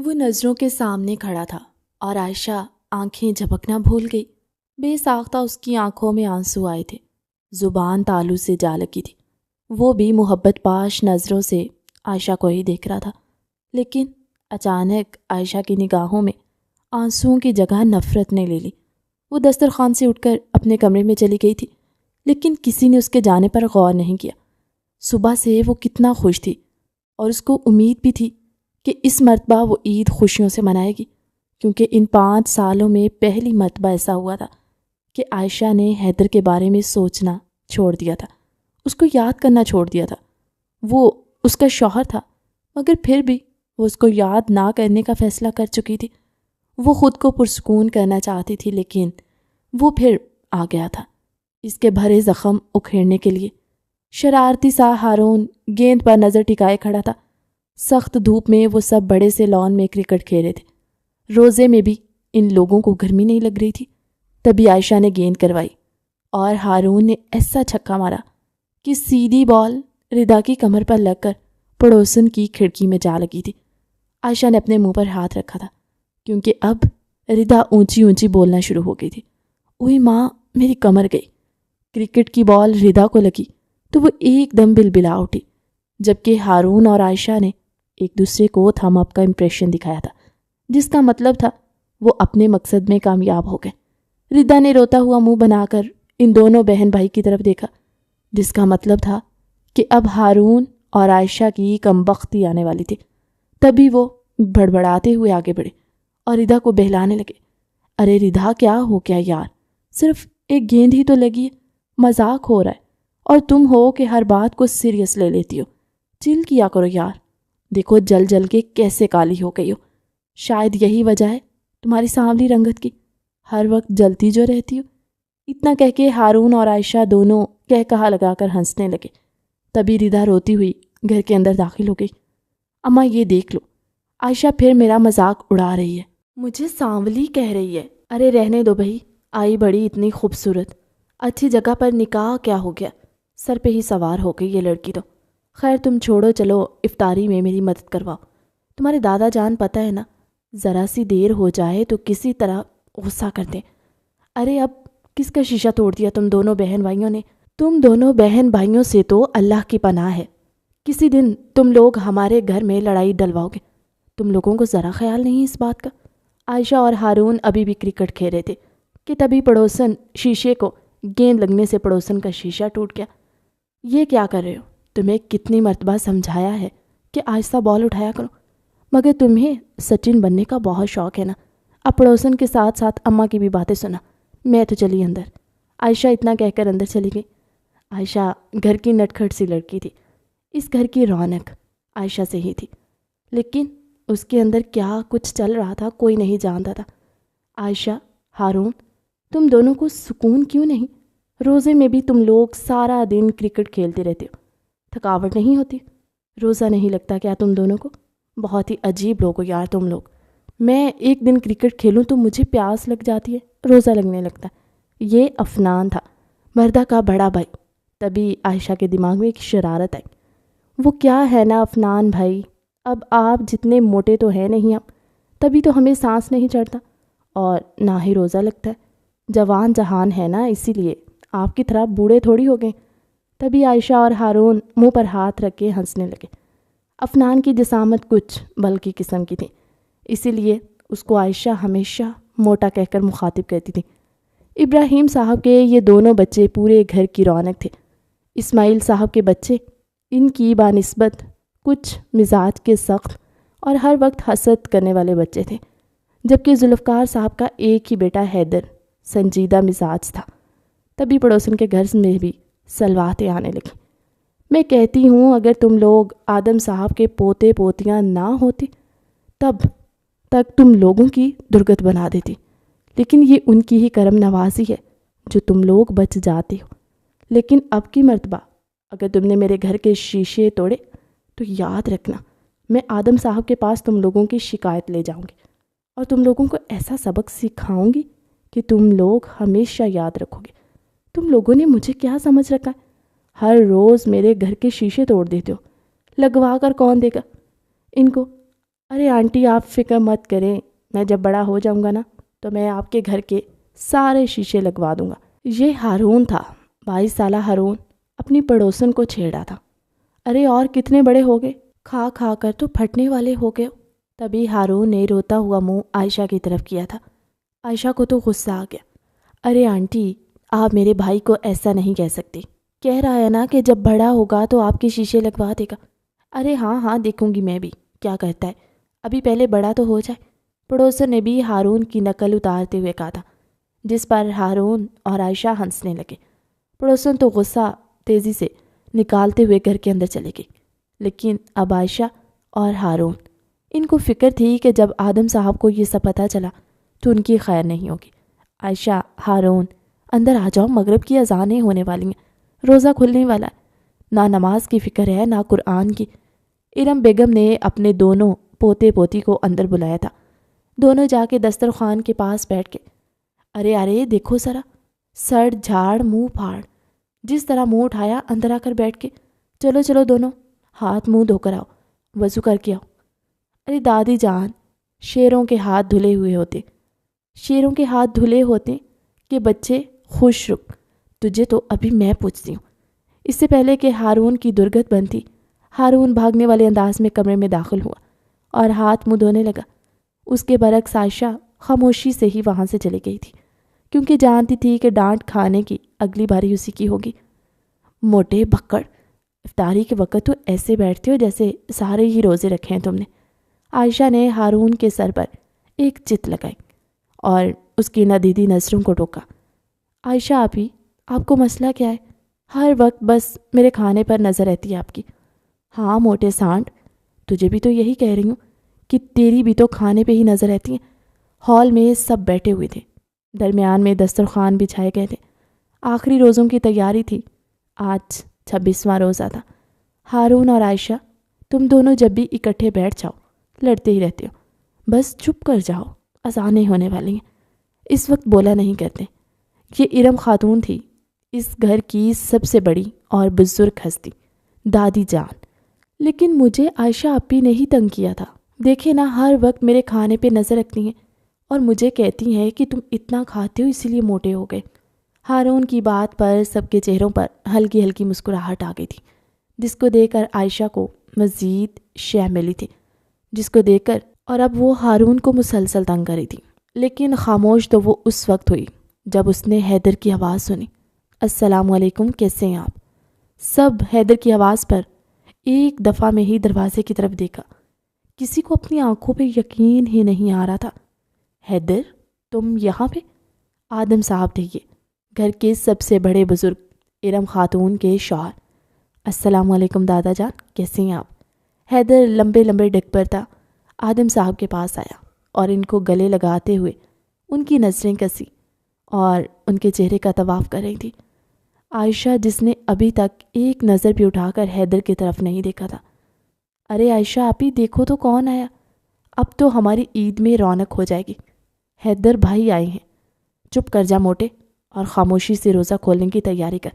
وہ نظروں کے سامنے کھڑا تھا اور عائشہ آنکھیں جھپکنا بھول گئی۔ بے ساختہ اس کی آنکھوں میں آنسو آئے تھے، زبان تالو سے جا لگی تھی۔ وہ بھی محبت پاش نظروں سے عائشہ کو ہی دیکھ رہا تھا، لیکن اچانک عائشہ کی نگاہوں میں آنسوؤں کی جگہ نفرت نے لے لی۔ وہ دسترخوان سے اٹھ کر اپنے کمرے میں چلی گئی تھی، لیکن کسی نے اس کے جانے پر غور نہیں کیا۔ صبح سے وہ کتنا خوش تھی اور اس کو امید بھی تھی کہ اس مرتبہ وہ عید خوشیوں سے منائے گی، کیونکہ ان 5 سالوں میں پہلی مرتبہ ایسا ہوا تھا کہ عائشہ نے حیدر کے بارے میں سوچنا چھوڑ دیا تھا، اس کو یاد کرنا چھوڑ دیا تھا۔ وہ اس کا شوہر تھا، مگر پھر بھی وہ اس کو یاد نہ کرنے کا فیصلہ کر چکی تھی۔ وہ خود کو پرسکون کرنا چاہتی تھی، لیکن وہ پھر آ گیا تھا اس کے بھرے زخم اکھیڑنے کے لیے۔ شرارتی سا ہارون گیند پر نظر ٹکائے کھڑا تھا۔ سخت دھوپ میں وہ سب بڑے سے لان میں کرکٹ کھیل رہے تھے۔ روزے میں بھی ان لوگوں کو گرمی نہیں لگ رہی تھی۔ تبھی عائشہ نے گیند کروائی اور ہارون نے ایسا چھکا مارا کہ سیدھی بال ردا کی کمر پر لگ کر پڑوسن کی کھڑکی میں جا لگی تھی۔ عائشہ نے اپنے منہ پر ہاتھ رکھا تھا، کیونکہ اب ردا اونچی اونچی بولنا شروع ہو گئی تھی۔ اوئی ماں، میری کمر گئی۔ کرکٹ کی بال ردا کو لگی تو وہ ایک دم بلبلا اٹھی، جبکہ ہارون اور عائشہ نے ایک دوسرے کو تھم اپ کا امپریشن دکھایا تھا، جس کا مطلب تھا وہ اپنے مقصد میں کامیاب ہو گئے۔ ردا نے روتا ہوا منہ بنا کر ان دونوں بہن بھائی کی طرف دیکھا، جس کا مطلب تھا کہ اب ہارون اور عائشہ کی کمبختی آنے والی تھی۔ تبھی وہ بڑبڑاتے ہوئے آگے بڑھے اور ردا کو بہلانے لگے۔ ارے ردا، کیا ہو گیا یار؟ صرف ایک گیند ہی تو لگی ہے، مذاق ہو رہا ہے اور تم ہو کہ ہر بات کو سیریس لے لیتی ہو۔ چل کیا کرو یار، دیکھو جل جل کے کیسے کالی ہو گئی ہو۔ شاید یہی وجہ ہے تمہاری سانولی رنگت کی، ہر وقت جلتی جو رہتی ہو۔ اتنا کہہ کے ہارون اور عائشہ دونوں کہا لگا کر ہنسنے لگے۔ تبھی ردا روتی ہوئی گھر کے اندر داخل ہو گئی۔ اماں یہ دیکھ لو، عائشہ پھر میرا مذاق اڑا رہی ہے، مجھے سانولی کہہ رہی ہے۔ ارے رہنے دو بھائی، آئی بڑی اتنی خوبصورت، اچھی جگہ پر نکاح کیا ہو گیا، سر پہ ہی سوار ہو گئی یہ لڑکی تو۔ خیر تم چھوڑو، چلو افطاری میں میری مدد کرواؤ۔ تمہارے دادا جان پتہ ہے نا، ذرا سی دیر ہو جائے تو کسی طرح غصہ کرتے۔ ارے اب کس کا شیشہ توڑ دیا تم دونوں بہن بھائیوں نے؟ تم دونوں بہن بھائیوں سے تو اللہ کی پناہ ہے، کسی دن تم لوگ ہمارے گھر میں لڑائی ڈلواؤ گے۔ تم لوگوں کو ذرا خیال نہیں اس بات کا؟ عائشہ اور ہارون ابھی بھی کرکٹ کھیل رہے تھے کہ تبھی پڑوسن شیشے کو گیند لگنے سے پڑوسن کا شیشہ ٹوٹ گیا۔ یہ کیا کر رہے ہو؟ تمہیں کتنی مرتبہ سمجھایا ہے کہ آہستہ بال اٹھایا کرو، مگر تمہیں سچن بننے کا بہت شوق ہے نا۔ اب پڑوسن کے ساتھ ساتھ اماں کی بھی باتیں سنا، میں تو چلی اندر۔ عائشہ اتنا کہہ کر اندر چلی گئی۔ عائشہ گھر کی نٹکھٹ سی لڑکی تھی، اس گھر کی رونق عائشہ سے ہی تھی، لیکن اس کے اندر کیا کچھ چل رہا تھا کوئی نہیں جانتا تھا۔ عائشہ، ہارون، تم دونوں کو سکون کیوں نہیں؟ روزے میں بھی تم لوگ سارا دن کرکٹ کھیلتے رہتے ہو، تھکاوٹ نہیں ہوتی؟ روزہ نہیں لگتا کیا تم دونوں کو؟ بہت ہی عجیب لوگ ہو یار تم لوگ۔ میں ایک دن کرکٹ کھیلوں تو مجھے پیاس لگ جاتی ہے، روزہ لگنے لگتا ہے۔ یہ افنان تھا، مردہ کا بڑا بھائی۔ تبھی عائشہ کے دماغ میں ایک شرارت آئی۔ وہ کیا ہے نا افنان بھائی، اب آپ جتنے موٹے تو ہیں نہیں آپ، تبھی تو ہمیں سانس نہیں چڑھتا اور نہ ہی روزہ لگتا ہے۔ جوان جہان ہے نا، اسی لیے آپ کی طرح بوڑھے تھوڑی ہو گئے۔ تبھی عائشہ اور ہارون منہ پر ہاتھ رکھ کے ہنسنے لگے۔ افنان کی جسامت کچھ بل کی قسم کی تھی، اسی لیے اس کو عائشہ ہمیشہ موٹا کہہ کر مخاطب کرتی تھی۔ ابراہیم صاحب کے یہ دونوں بچے پورے گھر کی رونق تھے۔ اسماعیل صاحب کے بچے ان کی بانسبت کچھ مزاج کے سخت اور ہر وقت حسد کرنے والے بچے تھے، جبکہ ذوالفقار صاحب کا ایک ہی بیٹا حیدر سنجیدہ مزاج تھا۔ تبھی پڑوسن کے گھر میں بھی سلواتیں آنے لگیں۔ میں کہتی ہوں اگر تم لوگ آدم صاحب کے پوتے پوتیاں نہ ہوتے تب تک تم لوگوں کی درگت بنا دیتی، لیکن یہ ان کی ہی کرم نوازی ہے جو تم لوگ بچ جاتے ہو۔ لیکن اب کی مرتبہ اگر تم نے میرے گھر کے شیشے توڑے تو یاد رکھنا، میں آدم صاحب کے پاس تم لوگوں کی شکایت لے جاؤں گی اور تم لوگوں کو ایسا سبق سکھاؤں گی کہ تم لوگ ہمیشہ یاد رکھو گے۔ تم لوگوں نے مجھے کیا سمجھ رکھا ہے؟ ہر روز میرے گھر کے شیشے توڑ دیتے ہو، لگوا کر کون دے گا ان کو؟ ارے آنٹی آپ فکر مت کریں، میں جب بڑا ہو جاؤں گا نا تو میں آپ کے گھر کے سارے شیشے لگوا دوں گا۔ یہ ہارون تھا، 22 سالہ ہارون اپنی پڑوسن کو چھیڑا تھا۔ ارے اور کتنے بڑے ہو گئے، کھا کھا کر تو پھٹنے والے ہو گئے۔ تبھی ہارون نے روتا ہوا منہ عائشہ کی طرف کیا تھا۔ عائشہ کو تو غصہ آ گیا۔ ارے آنٹی آپ میرے بھائی کو ایسا نہیں کہہ سکتی، کہہ رہا ہے نا کہ جب بڑا ہوگا تو آپ کے شیشے لگوا دے گا۔ ارے ہاں ہاں دیکھوں گی میں بھی کیا کرتا ہے، ابھی پہلے بڑا تو ہو جائے۔ پڑوسن نے بھی ہارون کی نقل اتارتے ہوئے کہا تھا، جس پر ہارون اور عائشہ ہنسنے لگے۔ پڑوسن تو غصہ تیزی سے نکالتے ہوئے گھر کے اندر چلے گئے، لیکن اب عائشہ اور ہارون ان کو فکر تھی کہ جب آدم صاحب کو یہ سب پتہ چلا تو ان کی خیر نہیں ہوگی۔ عائشہ، ہارون اندر آ جاؤ، مغرب کی اذانیں ہونے والی ہیں، روزہ کھلنے والا ہے۔ نہ نماز کی فکر ہے نہ قرآن کی۔ ارم بیگم نے اپنے دونوں پوتے پوتی کو اندر بلایا تھا۔ دونوں جا کے دسترخوان کے پاس بیٹھ کے، ارے ارے دیکھو ذرا، سر جھاڑ منہ پھاڑ، جس طرح منہ اٹھایا اندر آ کر بیٹھ کے، چلو چلو دونوں ہاتھ منہ دھو کر آؤ، وضو کر کے آؤ۔ ارے دادی جان، شیروں کے ہاتھ دھلے ہوئے ہوتے، شیروں کے ہاتھ دھلے ہوتے کہ بچے خوش رک، تجھے تو ابھی میں پوچھتی ہوں۔ اس سے پہلے کہ ہارون کی درگت بنتی، ہارون بھاگنے والے انداز میں کمرے میں داخل ہوا اور ہاتھ منہ دھونے لگا۔ اس کے برعکس عائشہ خاموشی سے ہی وہاں سے چلی گئی تھی، کیونکہ جانتی تھی کہ ڈانٹ کھانے کی اگلی باری اسی کی ہوگی۔ موٹے بکڑ، افطاری کے وقت تو ایسے بیٹھتے ہو جیسے سارے ہی روزے رکھے ہیں تم نے۔ عائشہ نے ہارون کے سر پر ایک چت لگائی اور اس کی ندیدی نظروں کو ٹوکا۔ عائشہ آپی، آپ کو مسئلہ کیا ہے؟ ہر وقت بس میرے کھانے پر نظر رہتی ہے آپ کی۔ ہاں موٹے سانڈ، تجھے بھی تو یہی کہہ رہی ہوں کہ تیری بھی تو کھانے پہ ہی نظر رہتی ہے۔ ہال میں سب بیٹھے ہوئے تھے، درمیان میں دسترخوان بچھائے گئے تھے۔ آخری روزوں کی تیاری تھی، آج 26واں روزہ تھا۔ ہارون اور عائشہ، تم دونوں جب بھی اکٹھے بیٹھ جاؤ لڑتے ہی رہتے ہو، بس چپ کر جاؤ، اذانیں ہونے والی ہیں۔ اس وقت بولا نہیں کرتے۔ یہ ارم خاتون تھی، اس گھر کی سب سے بڑی اور بزرگ ہستی، دادی جان۔ لیکن مجھے عائشہ آپی نے ہی تنگ کیا تھا، دیکھے نا ہر وقت میرے کھانے پہ نظر رکھتی ہیں اور مجھے کہتی ہیں کہ تم اتنا کھاتے ہو اسی لیے موٹے ہو گئے۔ ہارون کی بات پر سب کے چہروں پر ہلکی ہلکی مسکراہٹ آ گئی تھی، جس کو دیکھ کر عائشہ کو مزید شے ملی تھی، جس کو دیکھ کر، اور اب وہ ہارون کو مسلسل تنگ کری تھی۔ لیکن خاموش تو وہ اس وقت ہوئی جب اس نے حیدر کی آواز سنی، السلام علیکم، کیسے ہیں آپ؟ سب حیدر کی آواز پر ایک دفعہ میں ہی دروازے کی طرف دیکھا۔ کسی کو اپنی آنکھوں پہ یقین ہی نہیں آ رہا تھا۔ حیدر، تم یہاں پہ؟ آدم صاحب تھے، یہ گھر کے سب سے بڑے بزرگ، ارم خاتون کے شوہر۔ السلام علیکم دادا جان، کیسے ہیں آپ؟ حیدر لمبے لمبے ڈگ پر تھا، آدم صاحب کے پاس آیا اور ان کو گلے لگاتے ہوئے ان کی نظریں کسی اور ان کے چہرے کا طواف کر رہی تھی۔ عائشہ، جس نے ابھی تک ایک نظر بھی اٹھا کر حیدر کی طرف نہیں دیکھا تھا، ارے عائشہ آپی دیکھو تو کون آیا، اب تو ہماری عید میں رونق ہو جائے گی۔ حیدر بھائی آئے ہیں۔ چپ کر جا موٹے، اور خاموشی سے روزہ کھولنے کی تیاری کر۔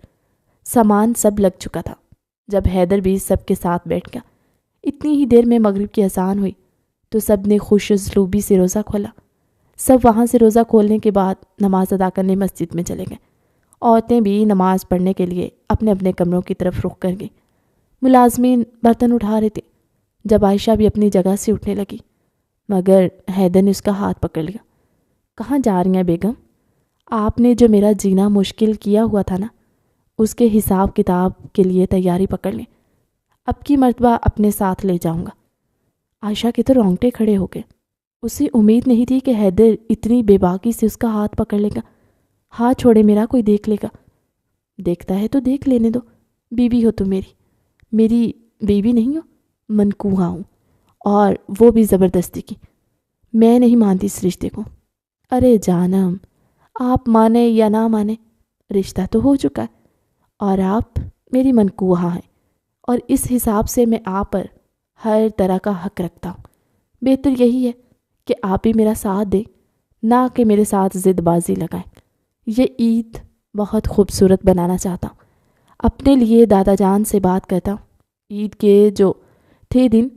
سامان سب لگ چکا تھا جب حیدر بھی سب کے ساتھ بیٹھ گیا۔ اتنی ہی دیر میں مغرب کی اذان ہوئی تو سب نے خوش اسلوبی سے روزہ کھولا۔ سب وہاں سے روزہ کھولنے کے بعد نماز ادا کرنے مسجد میں چلے گئے۔ عورتیں بھی نماز پڑھنے کے لیے اپنے اپنے کمروں کی طرف رخ کر گئیں۔ ملازمین برتن اٹھا رہے تھے جب عائشہ بھی اپنی جگہ سے اٹھنے لگی، مگر حیدر نے اس کا ہاتھ پکڑ لیا۔ کہاں جا رہی ہیں بیگم؟ آپ نے جو میرا جینا مشکل کیا ہوا تھا نا، اس کے حساب کتاب کے لیے تیاری پکڑ لیں۔ اب کی مرتبہ اپنے ساتھ لے جاؤں گا۔ عائشہ کے تو رونگٹے کھڑے ہو گئے۔ اسے امید نہیں تھی کہ حیدر اتنی بے باکی سے اس کا ہاتھ پکڑ لے گا۔ ہاتھ چھوڑے میرا، کوئی دیکھ لے گا۔ دیکھتا ہے تو دیکھ لینے دو، بیوی ہو تو میری بیوی نہیں ہو، منکوہا ہوں، اور وہ بھی زبردستی کی۔ میں نہیں مانتی اس رشتے کو۔ ارے جانم، آپ مانے یا نہ مانے، رشتہ تو ہو چکا ہے اور آپ میری منکوہا ہیں، اور اس حساب سے میں آپ پر ہر طرح کا حق رکھتا ہوں۔ بہتر یہی ہے کہ آپ بھی میرا ساتھ دیں، نہ کہ میرے ساتھ ضد بازی لگائیں۔ یہ عید بہت خوبصورت بنانا چاہتا ہوں، اپنے لیے دادا جان سے بات کرتا ہوں، عید کے جو تھے دن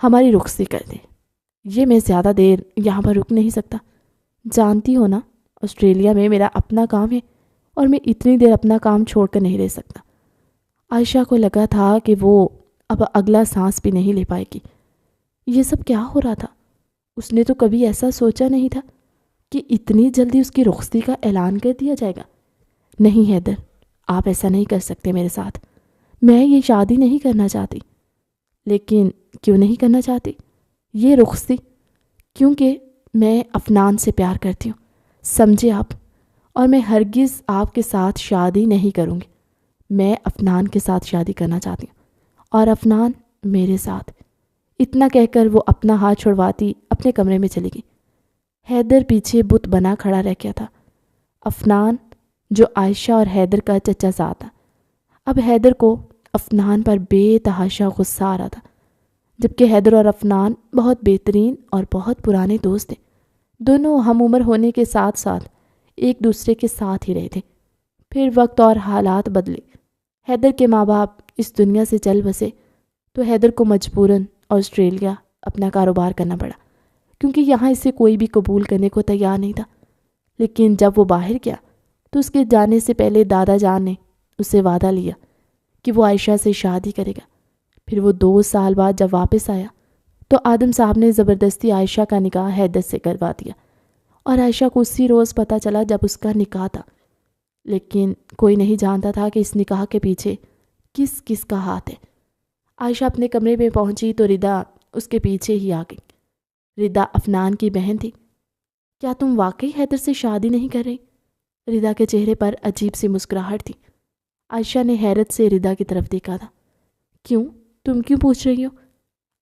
ہماری رخصتی کر دیں، یہ میں زیادہ دیر یہاں پر رک نہیں سکتا، جانتی ہو نا آسٹریلیا میں میرا اپنا کام ہے اور میں اتنی دیر اپنا کام چھوڑ کر نہیں رہ سکتا۔ عائشہ کو لگا تھا کہ وہ اب اگلا سانس بھی نہیں لے پائے گی۔ یہ سب کیا ہو رہا تھا؟ اس نے تو کبھی ایسا سوچا نہیں تھا کہ اتنی جلدی اس کی رخصتی کا اعلان کر دیا جائے گا۔ نہیں حیدر، آپ ایسا نہیں کر سکتے میرے ساتھ، میں یہ شادی نہیں کرنا چاہتی۔ لیکن کیوں نہیں کرنا چاہتی یہ رخصتی؟ کیونکہ میں افنان سے پیار کرتی ہوں، سمجھے آپ، اور میں ہرگز آپ کے ساتھ شادی نہیں کروں گی۔ میں افنان کے ساتھ شادی کرنا چاہتی ہوں اور افنان میرے ساتھ۔ اتنا کہہ کر وہ اپنا ہاتھ چھڑواتی اپنے کمرے میں چلی گئی۔ حیدر پیچھے بت بنا کھڑا رہ گیا تھا۔ افنان جو عائشہ اور حیدر کا چچا زاد تھا، اب حیدر کو افنان پر بے تحاشا غصہ آ رہا تھا، جبکہ حیدر اور افنان بہت بہترین اور بہت پرانے دوست تھے۔ دونوں ہم عمر ہونے کے ساتھ ساتھ ایک دوسرے کے ساتھ ہی رہے تھے۔ پھر وقت اور حالات بدلے، حیدر کے ماں باپ اس دنیا سے چل بسے تو حیدر کو مجبوراً آسٹریلیا اپنا کاروبار کرنا پڑا، کیونکہ یہاں اسے کوئی بھی قبول کرنے کو تیار نہیں تھا۔ لیکن جب وہ باہر گیا تو اس کے جانے سے پہلے دادا جان نے اسے وعدہ لیا کہ وہ عائشہ سے شادی کرے گا۔ پھر وہ 2 سال بعد جب واپس آیا تو آدم صاحب نے زبردستی عائشہ کا نکاح حیدر سے کروا دیا، اور عائشہ کو اسی روز پتہ چلا جب اس کا نکاح تھا۔ لیکن کوئی نہیں جانتا تھا کہ اس نکاح کے پیچھے کس کس کا ہاتھ ہے۔ عائشہ اپنے کمرے میں پہنچی تو ردا اس کے پیچھے ہی آ گئی۔ ردا افنان کی بہن تھی۔ کیا تم واقعی حیدر سے شادی نہیں کر رہی؟ ردا کے چہرے پر عجیب سی مسکراہٹ تھی۔ عائشہ نے حیرت سے ردا کی طرف دیکھا تھا۔ کیوں؟ تم کیوں پوچھ رہی ہو؟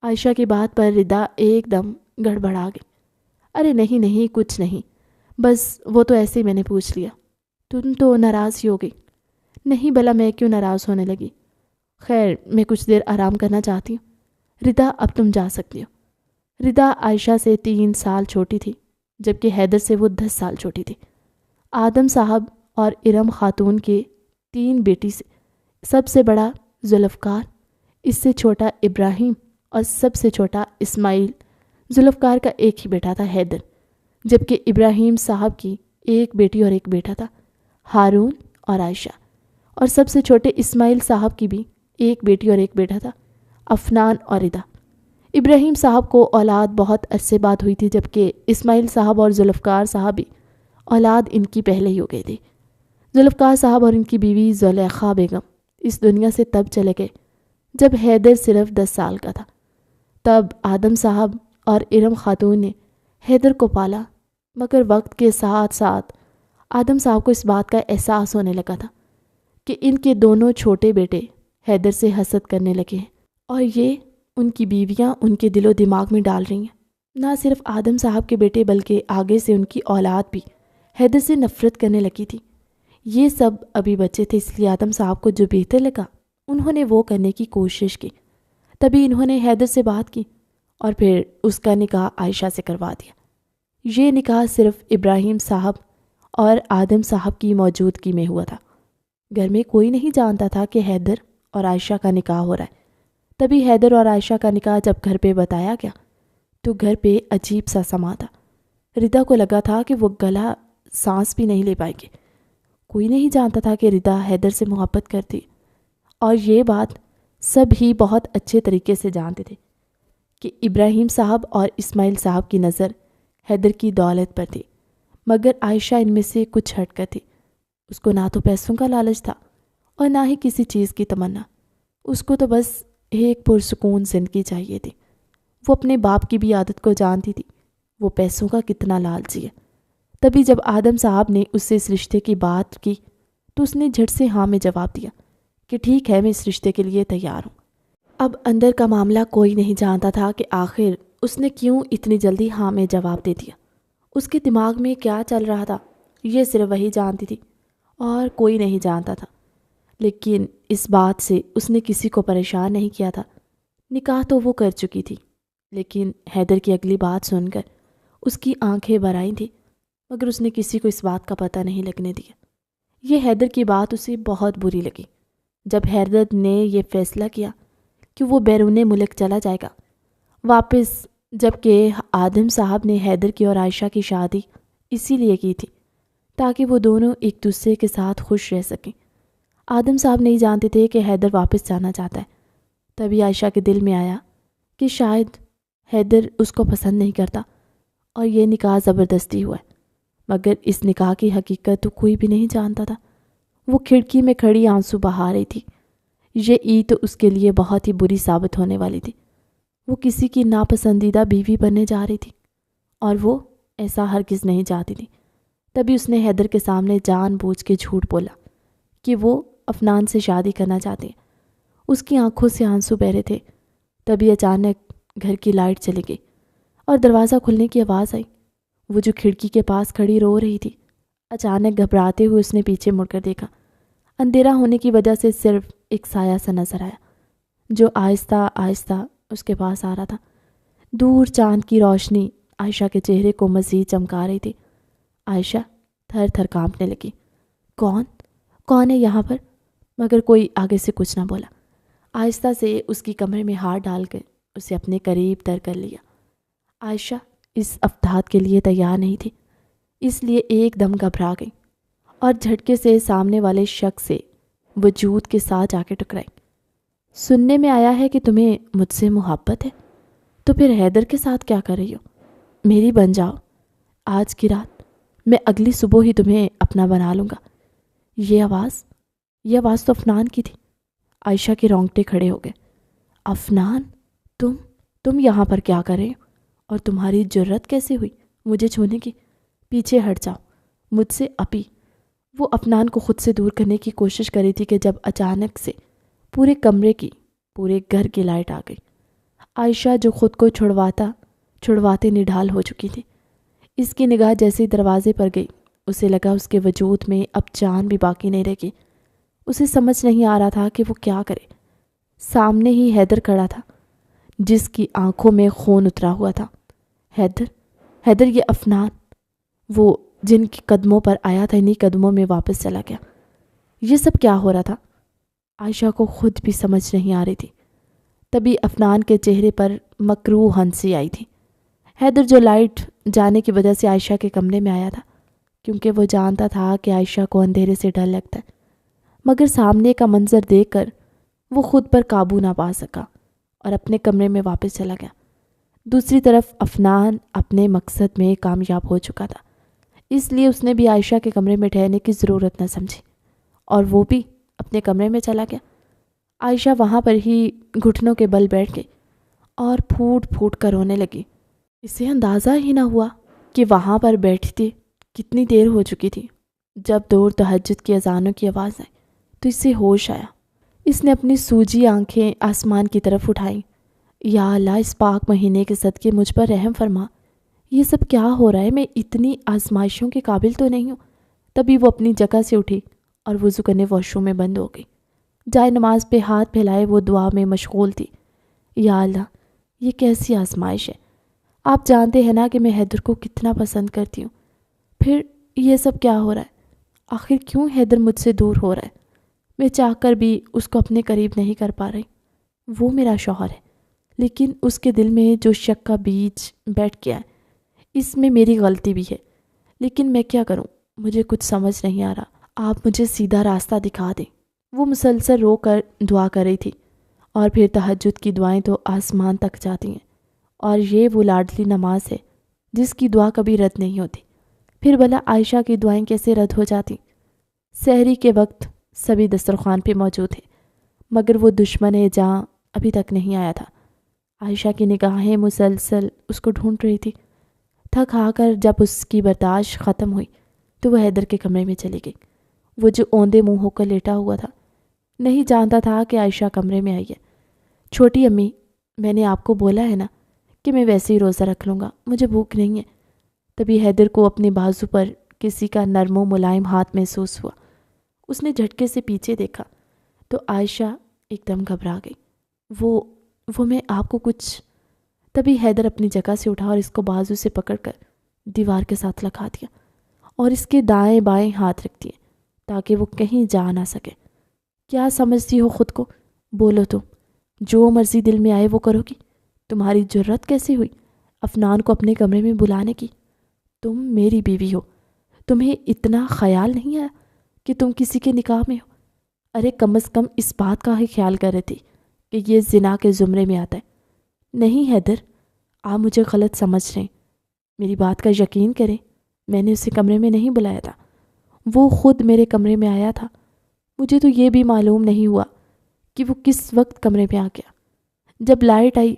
عائشہ کی بات پر ردا ایک دم گڑبڑا گئی۔ ارے نہیں کچھ نہیں، بس وہ تو ایسے ہی میں نے پوچھ لیا۔ تم تو ناراض ہی ہو گئی۔ نہیں بھلا میں کیوں ناراض ہونے لگی؟ خیر میں کچھ دیر آرام کرنا چاہتی ہوں۔ ردا اب تم جا سکتی ہو۔ ردا عائشہ سے 3 سال چھوٹی تھی، جبکہ حیدر سے وہ 10 سال چھوٹی تھی۔ آدم صاحب اور ارم خاتون کے 3 بیٹی سے سب سے بڑا ذوالفقار، اس سے چھوٹا ابراہیم اور سب سے چھوٹا اسماعیل۔ ذوالفقار کا ایک ہی بیٹا تھا حیدر، جبکہ ابراہیم صاحب کی ایک بیٹی اور ایک بیٹا تھا، ہارون اور عائشہ، اور سب سے چھوٹے اسماعیل صاحب کی بھی ایک بیٹی اور ایک بیٹا تھا، افنان اور ردا۔ ابراہیم صاحب کو اولاد بہت عرصے بعد ہوئی تھی، جبکہ اسماعیل صاحب اور ذوالفقار صاحب بھی اولاد ان کی پہلے ہی ہو گئی تھی۔ ذوالفقار صاحب اور ان کی بیوی زلیخا بیگم اس دنیا سے تب چلے گئے جب حیدر صرف 10 سال کا تھا۔ تب آدم صاحب اور ارم خاتون نے حیدر کو پالا، مگر وقت کے ساتھ ساتھ آدم صاحب کو اس بات کا احساس ہونے لگا تھا کہ ان کے دونوں چھوٹے بیٹے حیدر سے حسد کرنے لگے ہیں، اور یہ ان کی بیویاں ان کے دل و دماغ میں ڈال رہی ہیں۔ نہ صرف آدم صاحب کے بیٹے بلکہ آگے سے ان کی اولاد بھی حیدر سے نفرت کرنے لگی تھی۔ یہ سب ابھی بچے تھے، اس لیے آدم صاحب کو جو بہتر لگا انہوں نے وہ کرنے کی کوشش کی۔ تبھی انہوں نے حیدر سے بات کی اور پھر اس کا نکاح عائشہ سے کروا دیا۔ یہ نکاح صرف ابراہیم صاحب اور آدم صاحب کی موجودگی میں ہوا تھا۔ گھر میں کوئی نہیں جانتا تھا کہ حیدر اور عائشہ کا نکاح ہو رہا ہے۔ تبھی حیدر اور عائشہ کا نکاح جب گھر پہ بتایا گیا تو گھر پہ عجیب سا سما تھا۔ ردا کو لگا تھا کہ وہ گلا سانس بھی نہیں لے پائے گی۔ کوئی نہیں جانتا تھا کہ ردا حیدر سے محبت کرتی، اور یہ بات سب ہی بہت اچھے طریقے سے جانتے تھے کہ ابراہیم صاحب اور اسماعیل صاحب کی نظر حیدر کی دولت پر تھی، مگر عائشہ ان میں سے کچھ ہٹ کر تھی۔ اس کو نہ تو پیسوں کا لالچ تھا اور نہ ہی کسی چیز کی تمنا۔ اس کو تو بس ایک پرسکون زندگی چاہیے تھی۔ وہ اپنے باپ کی بھی عادت کو جانتی تھی، وہ پیسوں کا کتنا لالچی ہے۔ تبھی جب آدم صاحب نے اس سے اس رشتے کی بات کی تو اس نے جھٹ سے ہاں میں جواب دیا کہ ٹھیک ہے، میں اس رشتے کے لیے تیار ہوں۔ اب اندر کا معاملہ کوئی نہیں جانتا تھا کہ آخر اس نے کیوں اتنی جلدی ہاں میں جواب دے دیا۔ اس کے دماغ میں کیا چل رہا تھا یہ صرف وہی جانتی تھی اور کوئی نہیں جانتا تھا۔ لیکن اس بات سے اس نے کسی کو پریشان نہیں کیا تھا۔ نکاح تو وہ کر چکی تھی، لیکن حیدر کی اگلی بات سن کر اس کی آنکھیں بھر آئی تھیں، مگر اس نے کسی کو اس بات کا پتہ نہیں لگنے دیا۔ یہ حیدر کی بات اسے بہت بری لگی۔ جب حیدر نے یہ فیصلہ کیا کہ وہ بیرون ملک چلا جائے گا، واپس جبکہ آدم صاحب نے حیدر کی اور عائشہ کی شادی اسی لیے کی تھی تاکہ وہ دونوں ایک دوسرے کے ساتھ خوش رہ سکیں۔ آدم صاحب نہیں جانتے تھے کہ حیدر واپس جانا چاہتا ہے۔ تبھی عائشہ کے دل میں آیا کہ شاید حیدر اس کو پسند نہیں کرتا اور یہ نکاح زبردستی ہوا ہے، مگر اس نکاح کی حقیقت تو کوئی بھی نہیں جانتا تھا۔ وہ کھڑکی میں کھڑی آنسو بہا رہی تھی۔ یہ عید تو اس کے لیے بہت ہی بری ثابت ہونے والی تھی۔ وہ کسی کی ناپسندیدہ بیوی بننے جا رہی تھی اور وہ ایسا ہرگز نہیں چاہتی تھی۔ تبھی اس نے حیدر کے سامنے جان بوجھ کے جھوٹ بولا کہ وہ افنان سے شادی کرنا چاہتے ہیں۔ اس کی آنکھوں سے آنسو بہ رہے تھے۔ تبھی اچانک گھر کی لائٹ چلی گئی اور دروازہ کھلنے کی آواز آئی۔ وہ جو کھڑکی کے پاس کھڑی رو رہی تھی، اچانک گھبراتے ہوئے اس نے پیچھے مڑ کر دیکھا۔ اندھیرا ہونے کی وجہ سے صرف ایک سایہ سا نظر آیا جو آہستہ آہستہ اس کے پاس آ رہا تھا۔ دور چاند کی روشنی عائشہ کے چہرے کو مزید چمکا رہی تھی۔ عائشہ تھر تھر کانپنے لگی۔ کون ہے یہاں پر؟ مگر کوئی آگے سے کچھ نہ بولا۔ آہستہ سے اس کی کمر میں ہاتھ ڈال کر اسے اپنے قریب تر کر لیا۔ عائشہ اس افتاد کے لیے تیار نہیں تھی، اس لیے ایک دم گھبرا گئی اور جھٹکے سے سامنے والے شخص سے وجود کے ساتھ جا کے ٹکرائی۔ سننے میں آیا ہے کہ تمہیں مجھ سے محبت ہے، تو پھر حیدر کے ساتھ کیا کر رہی ہو؟ میری بن جاؤ آج کی رات، میں اگلی صبح ہی تمہیں اپنا بنا لوں گا۔ یہ آواز تو افنان کی تھی۔ عائشہ کے رونگٹے کھڑے ہو گئے۔ افنان، تم یہاں پر کیا کر رہے ہو؟ اور تمہاری جرت کیسے ہوئی مجھے چھونے کی؟ پیچھے ہٹ جاؤ مجھ سے اپی۔ وہ افنان کو خود سے دور کرنے کی کوشش کر رہی تھی کہ جب اچانک سے پورے کمرے کی، پورے گھر کی لائٹ آ گئی۔ عائشہ جو خود کو چھڑواتے نڈھال ہو چکی تھی، اس کی نگاہ جیسے دروازے پر گئی، اسے لگا اس کے وجود میں اب جان بھی باقی نہیں رہ گئی۔ اسے سمجھ نہیں آ رہا تھا کہ وہ کیا کرے۔ سامنے ہی حیدر کھڑا تھا جس کی آنکھوں میں خون اترا ہوا تھا۔ حیدر یہ افنان، وہ جن کے قدموں پر آیا تھا، انہی قدموں میں واپس چلا گیا۔ یہ سب کیا ہو رہا تھا؟ عائشہ کو خود بھی سمجھ نہیں آ رہی تھی۔ تبھی افنان کے چہرے پر مکروہ ہنسی آئی تھی۔ حیدر جو لائٹ جانے کی وجہ سے عائشہ کے کمرے میں آیا تھا، کیونکہ وہ جانتا تھا کہ عائشہ کو اندھیرے سے ڈر لگتا ہے، مگر سامنے کا منظر دیکھ کر وہ خود پر قابو نہ پا سکا اور اپنے کمرے میں واپس چلا گیا۔ دوسری طرف افنان اپنے مقصد میں کامیاب ہو چکا تھا، اس لیے اس نے بھی عائشہ کے کمرے میں ٹھہرنے کی ضرورت نہ سمجھی اور وہ بھی اپنے کمرے میں چلا گیا۔ عائشہ وہاں پر ہی گھٹنوں کے بل بیٹھ گئی اور پھوٹ پھوٹ کر رونے لگی۔ اسے اندازہ ہی نہ ہوا کہ وہاں پر بیٹھتے کتنی دیر ہو چکی تھی۔ جب دور تہجد کی اذانوں کی آواز آئی تو اسے ہوش آیا۔ اس نے اپنی سوجی آنکھیں آسمان کی طرف اٹھائیں۔ یا اللہ، اس پاک مہینے کے صدقے مجھ پر رحم فرما۔ یہ سب کیا ہو رہا ہے؟ میں اتنی آزمائشوں کے قابل تو نہیں ہوں۔ تبھی وہ اپنی جگہ سے اٹھی اور وضو کرنے واش روم میں بند ہو گئی۔ جائے نماز پہ ہاتھ پھیلائے وہ دعا میں مشغول تھی۔ یا اللہ، یہ کیسی آزمائش ہے؟ آپ جانتے ہیں نا کہ میں حیدر کو کتنا پسند کرتی ہوں، پھر یہ سب کیا ہو رہا ہے؟ آخر کیوں حیدر مجھ سے دور ہو رہا ہے؟ میں چاہ کر بھی اس کو اپنے قریب نہیں کر پا رہی۔ وہ میرا شوہر ہے، لیکن اس کے دل میں جو شک کا بیج بیٹھ گیا ہے، اس میں میری غلطی بھی ہے، لیکن میں کیا کروں؟ مجھے کچھ سمجھ نہیں آ رہا۔ آپ مجھے سیدھا راستہ دکھا دیں۔ وہ مسلسل رو کر دعا کر رہی تھی، اور پھر تہجد کی دعائیں تو آسمان تک جاتی ہیں، اور یہ وہ لاڈلی نماز ہے جس کی دعا کبھی رد نہیں ہوتی۔ پھر بھلا عائشہ کی دعائیں کیسے رد ہو جاتی؟ سحری کے وقت سبھی دسترخوان پہ موجود تھے، مگر وہ دشمن جاں ابھی تک نہیں آیا تھا۔ عائشہ کی نگاہیں مسلسل اس کو ڈھونڈ رہی تھی۔ تھک ہار کر جب اس کی برداشت ختم ہوئی تو وہ حیدر کے کمرے میں چلی گئی۔ وہ جو اوندے منہ ہو کر لیٹا ہوا تھا، نہیں جانتا تھا کہ عائشہ کمرے میں آئی ہے۔ چھوٹی امی، میں نے آپ کو بولا ہے نا کہ میں ویسے ہی روزہ رکھ لوں گا، مجھے بھوک نہیں ہے۔ تبھی حیدر کو اپنے بازو پر کسی کا نرم و ملائم ہاتھ محسوس ہوا۔ اس نے جھٹکے سے پیچھے دیکھا تو عائشہ ایک دم گھبرا گئی۔ وہ میں آپ کو کچھ… تبھی حیدر اپنی جگہ سے اٹھا اور اس کو بازو سے پکڑ کر دیوار کے ساتھ لگا دیا اور اس کے دائیں بائیں ہاتھ رکھ دیے تاکہ وہ کہیں جا نہ سکے۔ کیا سمجھتی ہو خود کو؟ بولو، تم جو مرضی دل میں آئے وہ کرو گی؟ تمہاری جرت کیسے ہوئی افنان کو اپنے کمرے میں بلانے کی۔ تم میری بیوی ہو، تمہیں اتنا خیال نہیں آیا کہ تم کسی کے نکاح میں ہو؟ ارے کم از کم اس بات کا ہی خیال کر رہی تھی کہ یہ زنا کے زمرے میں آتا ہے۔ نہیں حیدر، آپ مجھے غلط سمجھ رہے ہیں، میری بات کا یقین کریں، میں نے اسے کمرے میں نہیں بلایا تھا، وہ خود میرے کمرے میں آیا تھا۔ مجھے تو یہ بھی معلوم نہیں ہوا کہ وہ کس وقت کمرے میں آ گیا۔ جب لائٹ آئی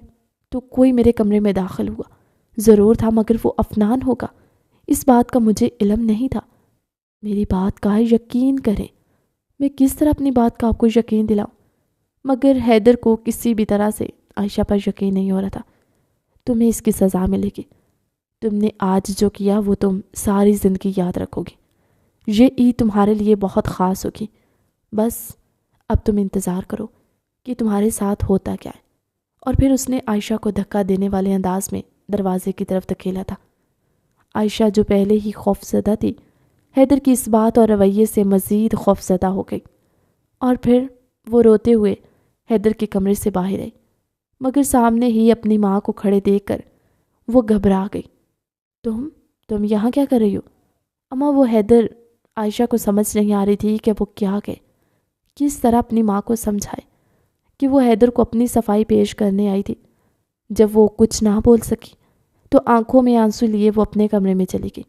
تو کوئی میرے کمرے میں داخل ہوا، ضرور تھا، مگر وہ افنان ہوگا، اس بات کا مجھے علم نہیں تھا۔ میری بات کا یقین کریں، میں کس طرح اپنی بات کا آپ کو یقین دلاؤں؟ مگر حیدر کو کسی بھی طرح سے عائشہ پر یقین نہیں ہو رہا تھا۔ تمہیں اس کی سزا ملے گی، تم نے آج جو کیا وہ تم ساری زندگی یاد رکھو گی، یہ عید تمہارے لیے بہت خاص ہوگی۔ بس اب تم انتظار کرو کہ تمہارے ساتھ ہوتا کیا ہے۔ اور پھر اس نے عائشہ کو دھکا دینے والے انداز میں دروازے کی طرف دھکیلا تھا۔ عائشہ جو پہلے ہی خوف زدہ تھی، حیدر کی اس بات اور رویے سے مزید خوف زدہ ہو گئی، اور پھر وہ روتے ہوئے حیدر کے کمرے سے باہر آئی، مگر سامنے ہی اپنی ماں کو کھڑے دیکھ کر وہ گھبرا گئی۔ تم یہاں کیا کر رہی ہو؟ اماں، وہ حیدر، عائشہ کو سمجھ نہیں آ رہی تھی کہ وہ کیا کہے، کس طرح اپنی ماں کو سمجھائے کہ وہ حیدر کو اپنی صفائی پیش کرنے آئی تھی۔ جب وہ کچھ نہ بول سکی تو آنکھوں میں آنسو لیے وہ اپنے کمرے میں چلی گئی۔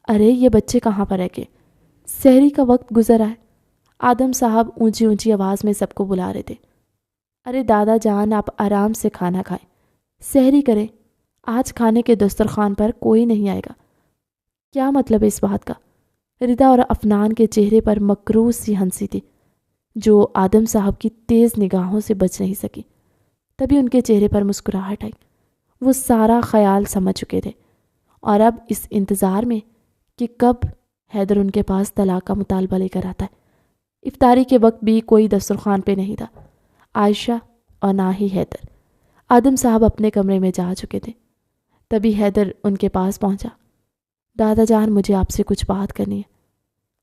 ارے یہ بچے کہاں پر رہ گئے؟ سحری کا وقت گزرا ہے۔ آدم صاحب اونچی اونچی آواز میں سب کو بلا رہے تھے۔ ارے دادا جان، آپ آرام سے کھانا کھائیں، سحری کریں، آج کھانے کے دسترخوان پر کوئی نہیں آئے گا۔ کیا مطلب ہے اس بات کا؟ ردا اور افنان کے چہرے پر مکروہ سی ہنسی تھی جو آدم صاحب کی تیز نگاہوں سے بچ نہیں سکی۔ تبھی ان کے چہرے پر مسکراہٹ آئی۔ وہ سارا خیال سمجھ چکے تھے، اور اب اس انتظار میں کہ کب حیدر ان کے پاس طلاق کا مطالبہ لے کر آتا ہے۔ افطاری کے وقت بھی کوئی دسترخوان پہ نہیں تھا، عائشہ اور نہ ہی حیدر۔ آدم صاحب اپنے کمرے میں جا چکے تھے۔ تبھی حیدر ان کے پاس پہنچا۔ دادا جان، مجھے آپ سے کچھ بات کرنی ہے۔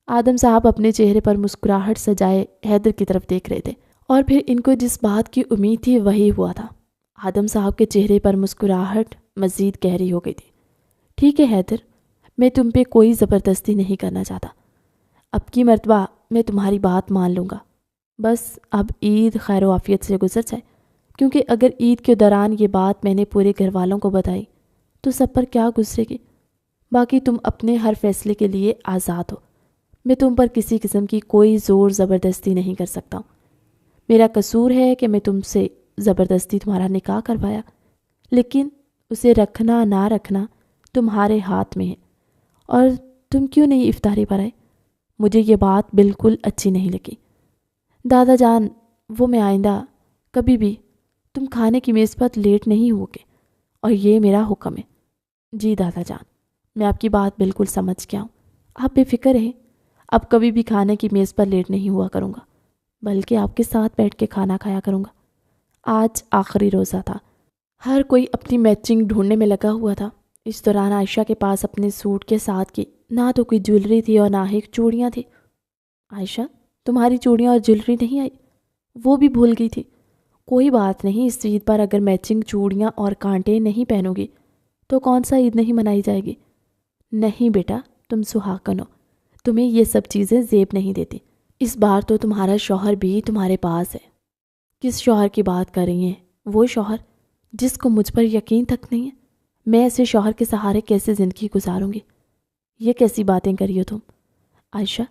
آدم صاحب اپنے چہرے پر مسکراہٹ سجائے حیدر کی طرف دیکھ رہے تھے، اور پھر ان کو جس بات کی امید تھی وہی ہوا تھا۔ آدم صاحب کے چہرے پر مسکراہٹ مزید گہری ہو گئی تھی۔ ٹھیک ہے حیدر، میں تم پہ کوئی زبردستی نہیں کرنا چاہتا، اب کی مرتبہ میں تمہاری بات مان لوں گا۔ بس اب عید خیر و عافیت سے گزر جائے، کیونکہ اگر عید کے دوران یہ بات میں نے پورے گھر والوں کو بتائی تو سب پر کیا گزرے گی۔ باقی تم اپنے ہر فیصلے کے لیے آزاد ہو، میں تم پر کسی قسم کی کوئی زور زبردستی نہیں کر سکتا ہوں۔ میرا قصور ہے کہ میں تم سے زبردستی تمہارا نکاح کروایا، لیکن اسے رکھنا نہ رکھنا تمہارے ہاتھ میں ہے۔ اور تم کیوں نہیں افطاری پر آئے؟ مجھے یہ بات بالکل اچھی نہیں لگی۔ دادا جان، وہ میں آئندہ کبھی بھی تم کھانے کی میز پر لیٹ نہیں ہوگے، اور یہ میرا حکم ہے۔ جی دادا جان، میں آپ کی بات بالکل سمجھ گیا ہوں، آپ بے فکر رہیں، اب کبھی بھی کھانے کی میز پر لیٹ نہیں ہوا کروں گا، بلکہ آپ کے ساتھ بیٹھ کے کھانا کھایا کروں گا۔ آج آخری روزہ تھا، ہر کوئی اپنی میچنگ ڈھونڈنے میں لگا ہوا تھا۔ اس دوران عائشہ کے پاس اپنے سوٹ کے ساتھ کی نہ تو کوئی جولری تھی اور نہ ہی چوڑیاں تھی۔ عائشہ، تمہاری چوڑیاں اور جولری نہیں آئی؟ وہ بھی بھول گئی تھی۔ کوئی بات نہیں، اس عید پر اگر میچنگ چوڑیاں اور کانٹے نہیں پہنو گی تو کون سا عید نہیں منائی جائے گی؟ نہیں بیٹا، تم سہاگن ہو، تمہیں یہ سب چیزیں زیب نہیں دیتی۔ اس بار تو تمہارا شوہر بھی تمہارے پاس ہے۔ کس شوہر کی بات کر رہی ہیں؟ وہ شوہر جس کو مجھ پر یقین تک نہیں ہے۔ میں ایسے شوہر کے سہارے کیسے زندگی گزاروں گی؟ یہ کیسی باتیں کری ہو تم؟ عائشہ،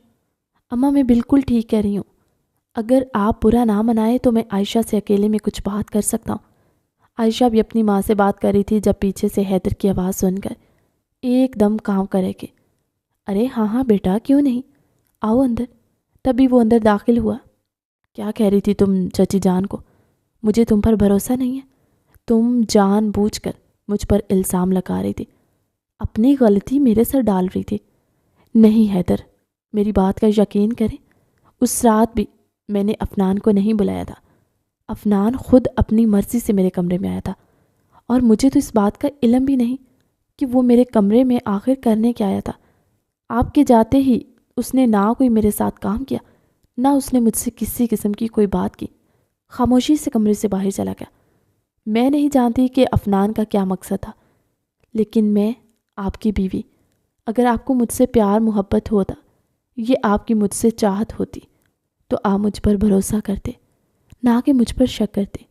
اماں میں بالکل ٹھیک کہہ رہی ہوں، اگر آپ برا نہ منائے تو میں عائشہ سے اکیلے میں کچھ بات کر سکتا ہوں۔ عائشہ بھی اپنی ماں سے بات کر رہی تھی جب پیچھے سے حیدر کی آواز سن کر ایک دم کام کرے کہ ارے ہاں ہاں بیٹا، کیوں نہیں، آؤ اندر۔ تبھی وہ اندر داخل ہوا۔ کیا کہہ رہی تھی تم چچی جان کو؟ مجھے تم پر بھروسہ نہیں ہے؟ تم جان بوجھ کر مجھ پر الزام لگا رہی تھی، اپنی غلطی میرے سر ڈال رہی تھی۔ نہیں حیدر، میری بات کا یقین کریں، اس رات بھی میں نے افنان کو نہیں بلایا تھا۔ افنان خود اپنی مرضی سے میرے کمرے میں آیا تھا، اور مجھے تو اس بات کا علم بھی نہیں کہ وہ میرے کمرے میں آخر کرنے کیا آیا تھا۔ آپ کے جاتے ہی اس نے نہ کوئی میرے ساتھ کام کیا، نہ اس نے مجھ سے کسی قسم کی کوئی بات کی، خاموشی سے کمرے سے باہر چلا گیا۔ میں نہیں جانتی کہ افنان کا کیا مقصد تھا، لیکن میں آپ کی بیوی، اگر آپ کو مجھ سے پیار محبت ہوتا، یہ آپ کی مجھ سے چاہت ہوتی، تو آپ مجھ پر بھروسہ کرتے، نہ کہ مجھ پر شک کرتے۔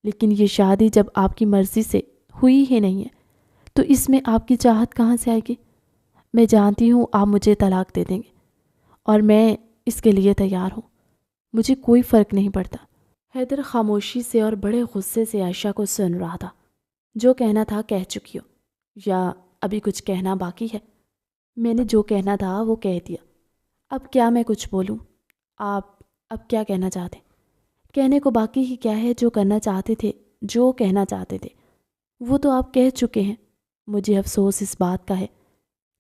لیکن یہ شادی جب آپ کی مرضی سے ہوئی ہی نہیں ہے تو اس میں آپ کی چاہت کہاں سے آئے گی؟ میں جانتی ہوں آپ مجھے طلاق دے دیں گے، اور میں اس کے لیے تیار ہوں، مجھے کوئی فرق نہیں پڑتا۔ حیدر خاموشی سے اور بڑے غصے سے عائشہ کو سن رہا تھا۔ جو کہنا تھا کہہ چکی ہو، یا ابھی کچھ کہنا باقی ہے؟ میں نے جو کہنا تھا وہ کہہ دیا، اب کیا میں کچھ بولوں؟ آپ اب کیا کہنا چاہتے؟ کہنے کو باقی ہی کیا ہے؟ جو کرنا چاہتے تھے، جو کہنا چاہتے تھے، وہ تو آپ کہہ چکے ہیں۔ مجھے افسوس اس بات کا ہے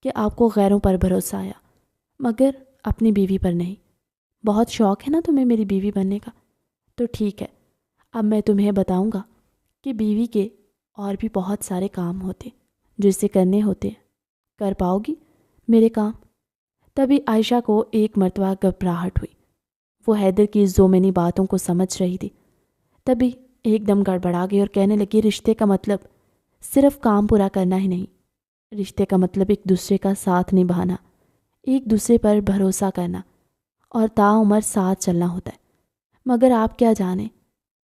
کہ آپ کو غیروں پر بھروسہ آیا، مگر اپنی بیوی پر نہیں۔ بہت شوق ہے نا تمہیں میری بیوی بننے کا؟ تو ٹھیک ہے، اب میں تمہیں بتاؤں گا کہ بیوی کے اور بھی بہت سارے کام ہوتے جو اسے کرنے ہوتے ہیں۔ کر پاؤ گی میرے کام؟ تبھی عائشہ کو ایک مرتبہ گھبراہٹ ہوئی۔ وہ حیدر کی ضمنی باتوں کو سمجھ رہی تھی، تبھی ایک دم گڑبڑا گئی اور کہنے لگی، رشتے کا مطلب صرف کام پورا کرنا ہی نہیں، رشتے کا مطلب ایک دوسرے کا ساتھ نبھانا، ایک دوسرے پر بھروسہ کرنا اور تاعمر ساتھ چلنا ہوتا ہے۔ مگر آپ کیا جانیں،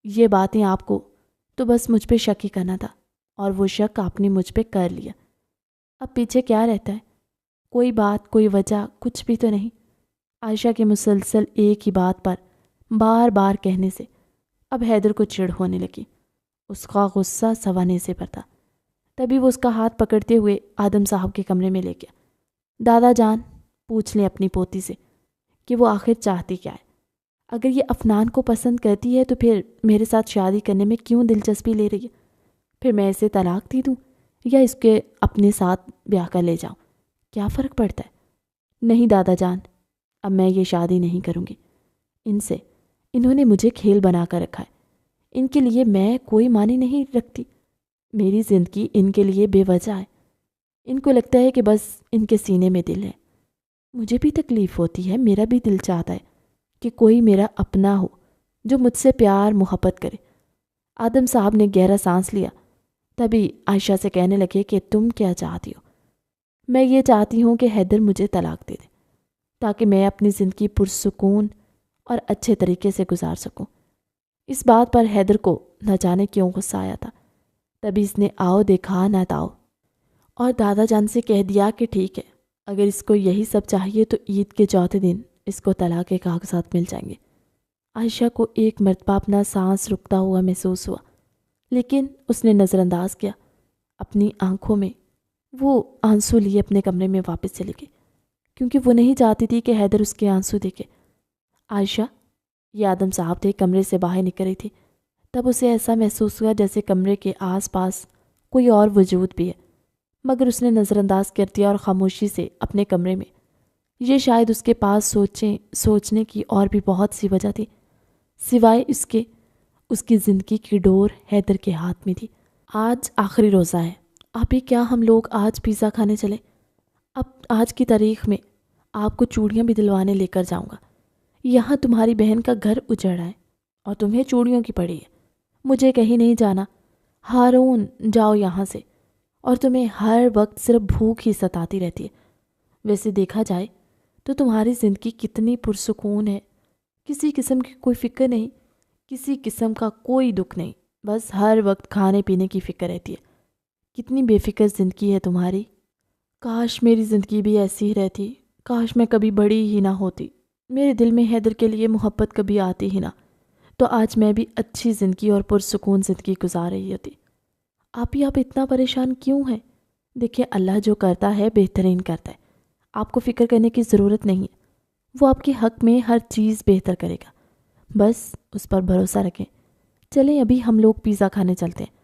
یہ باتیں آپ کو تو بس مجھ پہ شک ہی کرنا تھا، اور وہ شک آپ نے مجھ پہ کر لیا۔ اب پیچھے کیا رہتا ہے؟ کوئی بات، کوئی وجہ، کچھ بھی تو نہیں۔ عائشہ کے مسلسل ایک ہی بات پر بار بار کہنے سے اب حیدر کو چڑ ہونے لگی۔ اس کا غصہ سوانے سے پر تھا۔ تبھی وہ اس کا ہاتھ پکڑتے ہوئے آدم صاحب کے کمرے میں لے گیا۔ دادا جان، پوچھ لیں اپنی پوتی سے کہ وہ آخر چاہتی کیا ہے۔ اگر یہ افنان کو پسند کرتی ہے تو پھر میرے ساتھ شادی کرنے میں کیوں دلچسپی لے رہی ہے؟ پھر میں اسے طلاق دے دوں یا اس کے اپنے ساتھ بیاہ کر لے جاؤں، کیا فرق پڑتا ہے؟ نہیں دادا جان، اب میں یہ شادی نہیں کروں گی ان سے۔ انہوں نے مجھے کھیل بنا کر رکھا ہے، ان کے لیے میں کوئی معنی نہیں رکھتی۔ میری زندگی ان کے لیے بے وجہ ہے۔ ان کو لگتا ہے کہ بس ان کے سینے میں دل ہے۔ مجھے بھی تکلیف ہوتی ہے، میرا بھی دل چاہتا ہے کہ کوئی میرا اپنا ہو جو مجھ سے پیار محبت کرے۔ آدم صاحب نے گہرا سانس لیا، تبھی عائشہ سے کہنے لگے کہ تم کیا چاہتی ہو؟ میں یہ چاہتی ہوں کہ حیدر مجھے طلاق دے دے تاکہ میں اپنی زندگی پرسکون اور اچھے طریقے سے گزار سکوں۔ اس بات پر حیدر کو نہ جانے کیوں غصہ آیا تھا۔ تبھی اس نے آؤ دیکھا نہ تاؤ، اور دادا جان سے کہہ دیا کہ ٹھیک ہے، اگر اس کو یہی سب چاہیے تو عید کے چوتھے دن اس کو طلاق کے کاغذات مل جائیں گے۔ عائشہ کو ایک مرتبہ اپنا سانس رکتا ہوا محسوس ہوا، لیکن اس نے نظر انداز کیا۔ اپنی آنکھوں میں وہ آنسو لیے اپنے کمرے میں واپس چلے گئے، کیونکہ وہ نہیں چاہتی تھی کہ حیدر اس کے آنسو دیکھے۔ عائشہ، یہ آدم صاحب تھے، کمرے سے باہر نکل رہی تھی۔ تب اسے ایسا محسوس ہوا جیسے کمرے کے آس پاس کوئی اور وجود بھی ہے، مگر اس نے نظر انداز کر دیا اور خاموشی سے اپنے کمرے میں۔ یہ شاید اس کے پاس سوچنے کی اور بھی بہت سی وجہ تھی، سوائے اس کے اس کی زندگی کی ڈور حیدر کے ہاتھ میں تھی۔ آج آخری روزہ ہے، ابھی کیا ہم لوگ آج پیزا کھانے چلے؟ اب آج کی تاریخ میں آپ کو چوڑیاں بھی دلوانے لے کر جاؤں گا۔ یہاں تمہاری بہن کا گھر اجڑا ہے اور تمہیں چوڑیوں کی پڑی ہے، مجھے کہیں نہیں جانا۔ ہارون، جاؤ یہاں سے، اور تمہیں ہر وقت صرف بھوک ہی ستاتی رہتی ہے۔ ویسے دیکھا جائے تو تمہاری زندگی کتنی پرسکون ہے، کسی قسم کی کوئی فکر نہیں، کسی قسم کا کوئی دکھ نہیں، بس ہر وقت کھانے پینے کی فکر رہتی ہے۔ کتنی بے فکر زندگی ہے تمہاری۔ کاش میری زندگی بھی ایسی ہی رہتی، کاش میں کبھی بڑی ہی نہ ہوتی، میرے دل میں حیدر کے لیے محبت کبھی آتی ہی نہ، تو آج میں بھی اچھی زندگی اور پرسکون زندگی گزار رہی ہوتی۔ آپ اتنا پریشان کیوں ہیں؟ دیکھیں، اللہ جو کرتا ہے بہترین کرتا ہے، آپ کو فکر کرنے کی ضرورت نہیں ہے، وہ آپ کے حق میں ہر چیز بہتر کرے گا، بس اس پر بھروسہ رکھیں۔ چلیں ابھی ہم لوگ پیزا کھانے چلتے ہیں۔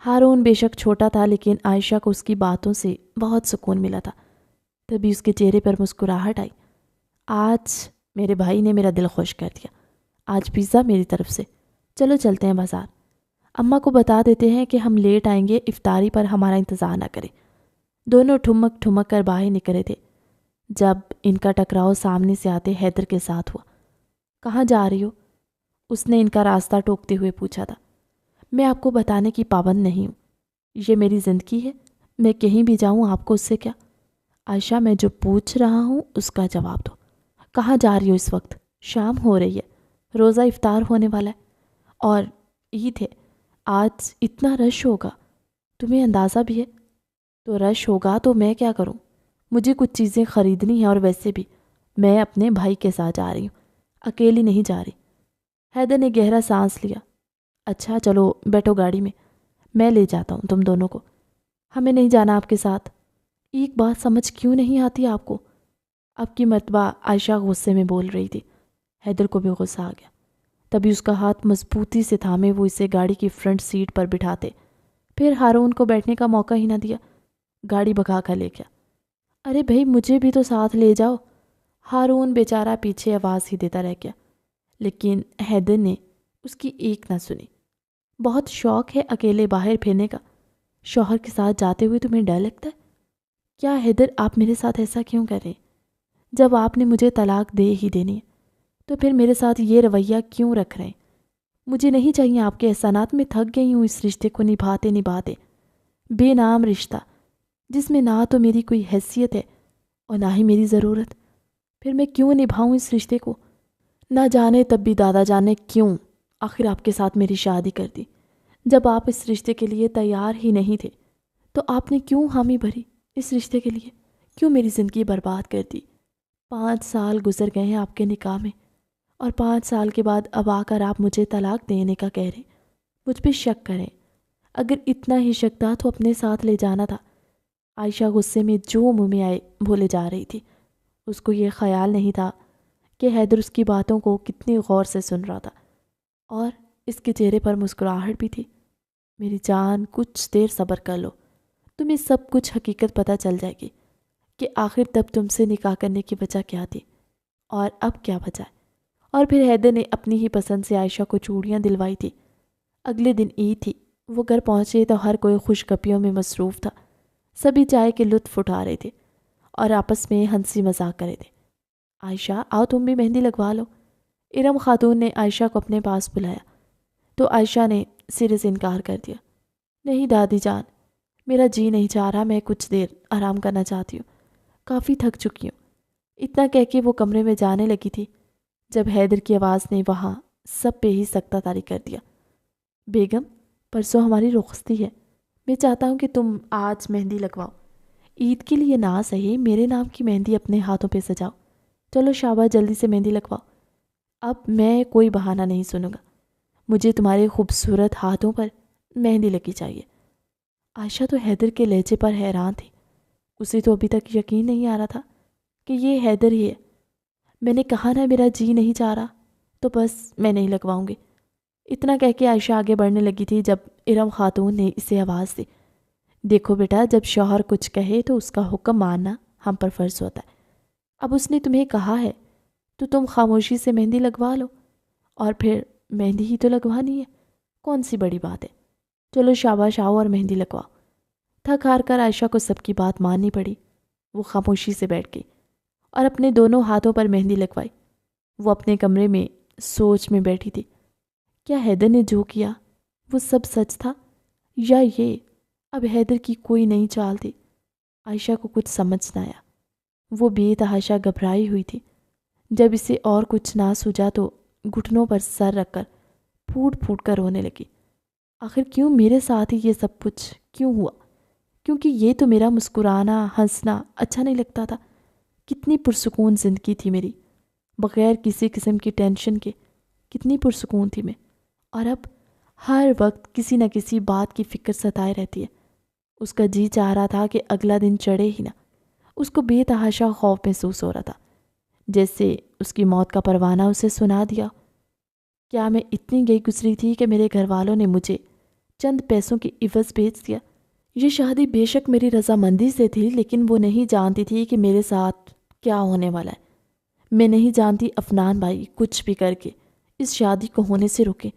ہارون بے شک چھوٹا تھا، لیکن عائشہ کو اس کی باتوں سے بہت سکون ملا تھا۔ تبھی اس کے چہرے پر مسکراہٹ آئی۔ آج میرے بھائی نے میرا دل خوش کر دیا، آج پیزا میری طرف سے، چلو چلتے ہیں بازار۔ اماں کو بتا دیتے ہیں کہ ہم لیٹ آئیں گے، افطاری پر ہمارا انتظار نہ کرے۔ دونوں ٹھمک ٹھمک کر باہر نکلے تھے جب ان کا ٹکراؤ سامنے سے آتے حیدر کے ساتھ ہوا۔ کہاں جا رہی ہو؟ اس نے ان کا راستہ ٹوکتے ہوئے پوچھا تھا۔ میں آپ کو بتانے کی پابند نہیں ہوں، یہ میری زندگی ہے، میں کہیں بھی جاؤں آپ کو اس سے کیا؟ عائشہ میں جو پوچھ رہا ہوں اس کا جواب دو. کہاں جا رہی ہو اس وقت؟ شام ہو رہی ہے، روزہ افطار ہونے والا ہے اور عید ہے. آج اتنا رش ہوگا، تمہیں اندازہ بھی ہے؟ تو رش ہوگا تو میں کیا کروں؟ مجھے کچھ چیزیں خریدنی ہیں اور ویسے بھی میں اپنے بھائی کے ساتھ جا رہی ہوں، اکیلی نہیں جا رہی. حیدر نے گہرا سانس لیا. اچھا چلو بیٹھو گاڑی میں لے جاتا ہوں تم دونوں کو. ہمیں نہیں جانا آپ کے ساتھ. ایک بات سمجھ کیوں نہیں آتی آپ کو؟ اب کی مرتبہ عائشہ غصے میں بول رہی تھی. حیدر کو بھی غصہ آ گیا. تبھی اس کا ہاتھ مضبوطی سے تھامے وہ اسے گاڑی کی فرنٹ سیٹ پر بٹھاتے. پھر ہارون کو بیٹھنے کا موقع ہی نہ دیا. گاڑی بھگا کر لے گیا. ارے بھائی مجھے بھی تو ساتھ لے جاؤ. ہارون بیچارہ پیچھے آواز ہی دیتا رہ گیا. لیکن حیدر نے اس کی ایک نہ سنی. بہت شوق ہے اکیلے باہر پھرنے کا. شوہر کے ساتھ جاتے ہوئے تمہیں ڈر لگتا ہے کیا؟ حیدر آپ میرے ساتھ ایسا کیوں کر رہے ہیں؟ جب آپ نے مجھے طلاق دے ہی دینی ہے تو پھر میرے ساتھ یہ رویہ کیوں رکھ رہے ہیں؟ مجھے نہیں چاہیے آپ کے احسانات. میں تھک گئی ہوں اس رشتے کو نبھاتے. بے نام رشتہ جس میں نہ تو میری کوئی حیثیت ہے اور نہ ہی میری ضرورت. پھر میں کیوں نبھاؤں اس رشتے کو؟ نہ جانے تب بھی دادا جان نے کیوں آخر آپ کے ساتھ میری شادی کر دی. جب آپ اس رشتے کے لیے تیار ہی نہیں تھے تو آپ نے کیوں حامی بھری اس رشتے کے لیے؟ کیوں میری زندگی برباد کر دی؟ 5 سال گزر گئے ہیں آپ کے نکاح میں اور 5 سال کے بعد اب آ کر آپ مجھے طلاق دینے کا کہہ رہے. مجھ پہ شک کریں. اگر اتنا ہی شک تھا تو اپنے ساتھ لے جانا تھا. عائشہ غصے میں جو منہ میں آئے بولے جا رہی تھی. اس کو یہ خیال نہیں تھا کہ حیدر اس کی باتوں کو کتنی غور سے سن رہا تھا اور اس کے چہرے پر مسکراہٹ بھی تھی. میری جان کچھ دیر صبر کر لو، تمہیں سب کچھ حقیقت پتہ چل جائے گی کہ آخر تب تم سے نکاح کرنے کی وجہ کیا تھی اور اب کیا وجہ ہے. اور پھر حیدر نے اپنی ہی پسند سے عائشہ کو چوڑیاں دلوائی تھی. اگلے دن عید تھی. وہ گھر پہنچے تو ہر کوئی خوش گپیوں میں مصروف تھا. سبھی چائے کے لطف اٹھا رہے تھے اور آپس میں ہنسی مذاق کرے تھے. عائشہ آؤ تم بھی مہندی لگوا لو. ارم خاتون نے عائشہ کو اپنے پاس بلایا تو عائشہ نے سرے سے انکار کر دیا. نہیں دادی جان، میرا جی نہیں چاہ رہا، میں کچھ دیر آرام کرنا چاہتی ہوں، کافی تھک چکی ہوں. اتنا کہہ کے وہ کمرے میں جانے لگی تھی جب حیدر کی آواز نے وہاں سب پہ ہی سکتہ طاری کر دیا. بیگم پرسوں ہماری رخصتی ہے، میں چاہتا ہوں کہ تم آج مہندی لگواؤ. عید کے لیے نہ صحیح میرے نام کی مہندی اپنے ہاتھوں پہ سجاؤ. چلو شاباش جلدی سے مہندی لگواؤ. اب میں کوئی بہانہ نہیں سنوں گا، مجھے تمہارے خوبصورت ہاتھوں پر مہندی لگی چاہیے. عائشہ تو حیدر کے لہجے پر حیران تھی. اسے تو ابھی تک یقین نہیں آ رہا تھا کہ یہ حیدر ہی ہے. میں نے کہا نا میرا جی نہیں چاہ رہا تو بس میں نہیں لگواؤں گی. اتنا کہہ کے عائشہ آگے بڑھنے لگی تھی جب ارم خاتون نے اسے آواز دی. دیکھو بیٹا، جب شوہر کچھ کہے تو اس کا حکم ماننا ہم پر فرض ہوتا ہے. اب اس نے تمہیں کہا ہے تو تم خاموشی سے مہندی لگوا لو. اور پھر مہندی ہی تو لگوانی ہے، کون سی بڑی بات ہے. چلو شاباش آؤ اور مہندی لگواؤ. تھک ہار کر عائشہ کو سب کی بات ماننی پڑی. وہ خاموشی سے بیٹھ گئی اور اپنے دونوں ہاتھوں پر مہندی لگوائی. وہ اپنے کمرے میں سوچ میں بیٹھی تھی. کیا حیدر نے جو کیا وہ سب سچ تھا یا یہ اب حیدر کی کوئی نئی چال تھی؟ عائشہ کو کچھ سمجھ نہ آیا. وہ بے تحاشا گھبرائی ہوئی تھی. جب اسے اور کچھ نہ سوجا تو گھٹنوں پر سر رکھ کر پھوٹ پھوٹ کر رونے لگی. آخر کیوں میرے ساتھ ہی یہ سب کچھ کیوں ہوا؟ کیونکہ یہ تو میرا مسکرانا ہنسنا اچھا نہیں لگتا تھا. کتنی پرسکون زندگی تھی میری، بغیر کسی قسم کی ٹینشن کے. کتنی پرسکون تھی میں. اور اب ہر وقت کسی نہ کسی بات کی فکر ستائے رہتی ہے. اس کا جی چاہ رہا تھا کہ اگلا دن چڑھے ہی نہ. اس کو بے تحاشا خوف محسوس ہو رہا تھا، جیسے اس کی موت کا پروانہ اسے سنا دیا. کیا میں اتنی گئی گزری تھی کہ میرے گھر والوں نے مجھے چند پیسوں کی عوض بیچ دیا؟ یہ شادی بے شک میری رضامندی سے تھی، لیکن وہ نہیں جانتی تھی کہ میرے ساتھ کیا ہونے والا ہے. میں نہیں جانتی عفنان بھائی کچھ بھی کر کے اس شادی کو ہونے سے روکے،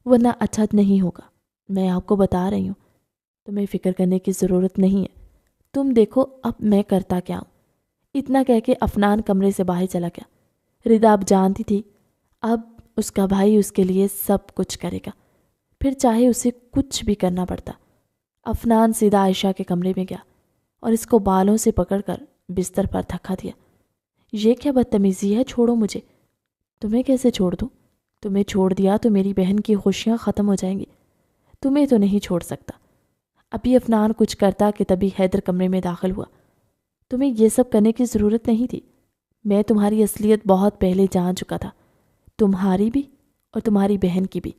ورنہ اچھا نہیں ہوگا. میں آپ کو بتا رہی ہوں، تمہیں فکر کرنے کی ضرورت نہیں ہے. تم دیکھو اب میں کرتا کیا ہوں. اتنا کہہ کے عفنان کمرے سے باہر چلا گیا. ردا اب جانتی تھی اب اس کا بھائی اس کے لیے سب کچھ کرے گا، پھر چاہے اسے کچھ بھی کرنا پڑتا. افنان سیدھا عائشہ کے کمرے میں گیا اور اس کو بالوں سے پکڑ کر بستر پر دھکا دیا۔ یہ کیا بدتمیزی ہے؟ چھوڑو مجھے۔ تمہیں کیسے چھوڑ دوں؟ تمہیں چھوڑ دیا تو میری بہن کی خوشیاں ختم ہو جائیں گی۔ تمہیں تو نہیں چھوڑ سکتا۔ ابھی افنان کچھ کرتا کہ تبھی حیدر کمرے میں داخل ہوا۔ تمہیں یہ سب کرنے کی ضرورت نہیں تھی۔ میں تمہاری اصلیت بہت پہلے جان چکا تھا، تمہاری بھی اور تمہاری بہن کی بھی۔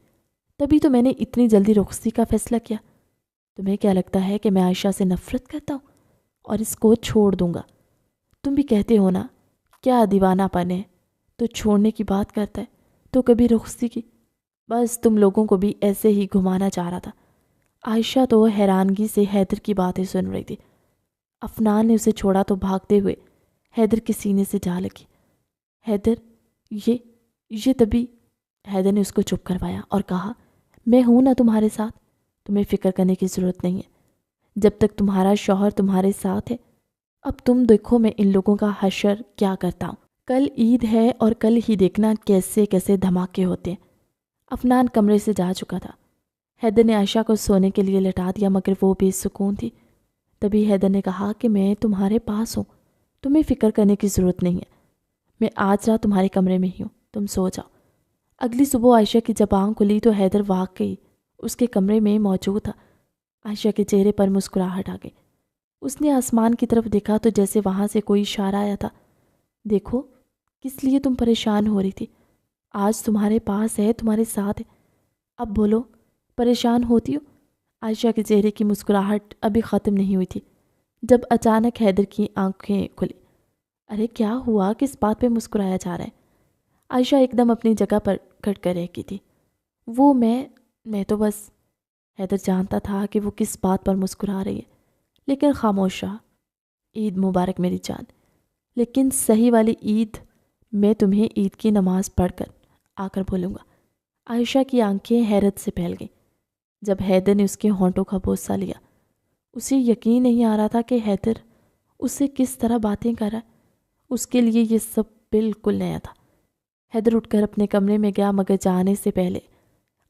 تبھی تو میں نے اتنی جلدی رخصتی کا فیصلہ کیا۔ تمہیں کیا لگتا ہے کہ میں عائشہ سے نفرت کرتا ہوں اور اس کو چھوڑ دوں گا؟ تم بھی کہتے ہو نا، کیا دیوانہ پن ہے، تو چھوڑنے کی بات کرتا ہے تو کبھی رخصتی کی۔ بس تم لوگوں کو بھی ایسے ہی گھمانا چاہ رہا تھا۔ عائشہ تو حیرانگی سے حیدر کی باتیں سن رہی تھی۔ افنان نے اسے چھوڑا تو بھاگتے ہوئے حیدر کے سینے سے جا لگی۔ حیدر، یہ تبھی حیدر نے اس کو چپ کروایا اور کہا، میں ہوں نا تمہارے ساتھ، تمہیں فکر کرنے کی ضرورت نہیں ہے جب تک تمہارا شوہر تمہارے ساتھ ہے۔ اب تم دیکھو میں ان لوگوں کا حشر کیا کرتا ہوں۔ کل عید ہے اور کل ہی دیکھنا کیسے کیسے دھماکے ہوتے ہیں۔ افنان کمرے سے جا چکا تھا۔ حیدر نے عائشہ کو سونے کے لیے لٹا دیا مگر وہ بے سکون تھی۔ تبھی حیدر نے کہا کہ میں تمہارے پاس ہوں، تمہیں فکر کرنے کی ضرورت نہیں ہے۔ میں آج رات تمہارے کمرے میں ہی ہوں، تم سو جاؤ۔ اگلی صبح عائشہ کی جب آنکھ کھلی تو حیدر واقعی اس کے کمرے میں موجود تھا۔ عائشہ کے چہرے پر مسکراہٹ آ گئی۔ اس نے آسمان کی طرف دیکھا تو جیسے وہاں سے کوئی اشارہ آیا تھا۔ دیکھو، کس لیے تم پریشان ہو رہی تھی؟ آج تمہارے پاس ہے، تمہارے ساتھ ہے۔ اب بولو، پریشان ہوتی ہو؟ عائشہ کے چہرے کی مسکراہٹ ابھی ختم نہیں ہوئی تھی جب اچانک حیدر کی آنکھیں کھلی۔ ارے کیا ہوا؟ کس بات پہ مسکرایا جا رہا ہے؟ عائشہ ایک دم اپنی جگہ پر کھٹ کر رہ گئی تھی۔ وہ میں تو بس… حیدر جانتا تھا کہ وہ کس بات پر مسکرا رہی ہے، لیکن خاموش رہا۔ عید مبارک میری جان، لیکن صحیح والی عید میں تمہیں عید کی نماز پڑھ کر آ کر بولوں گا۔ عائشہ کی آنکھیں حیرت سے پھیل گئیں جب حیدر نے اس کے ہونٹوں کا بوسہ لیا۔ اسے یقین نہیں آ رہا تھا کہ حیدر اس سے کس طرح باتیں کر رہا ہے۔ اس کے لیے یہ سب بالکل نیا تھا۔ حیدر اٹھ کر اپنے کمرے میں گیا مگر جانے سے پہلے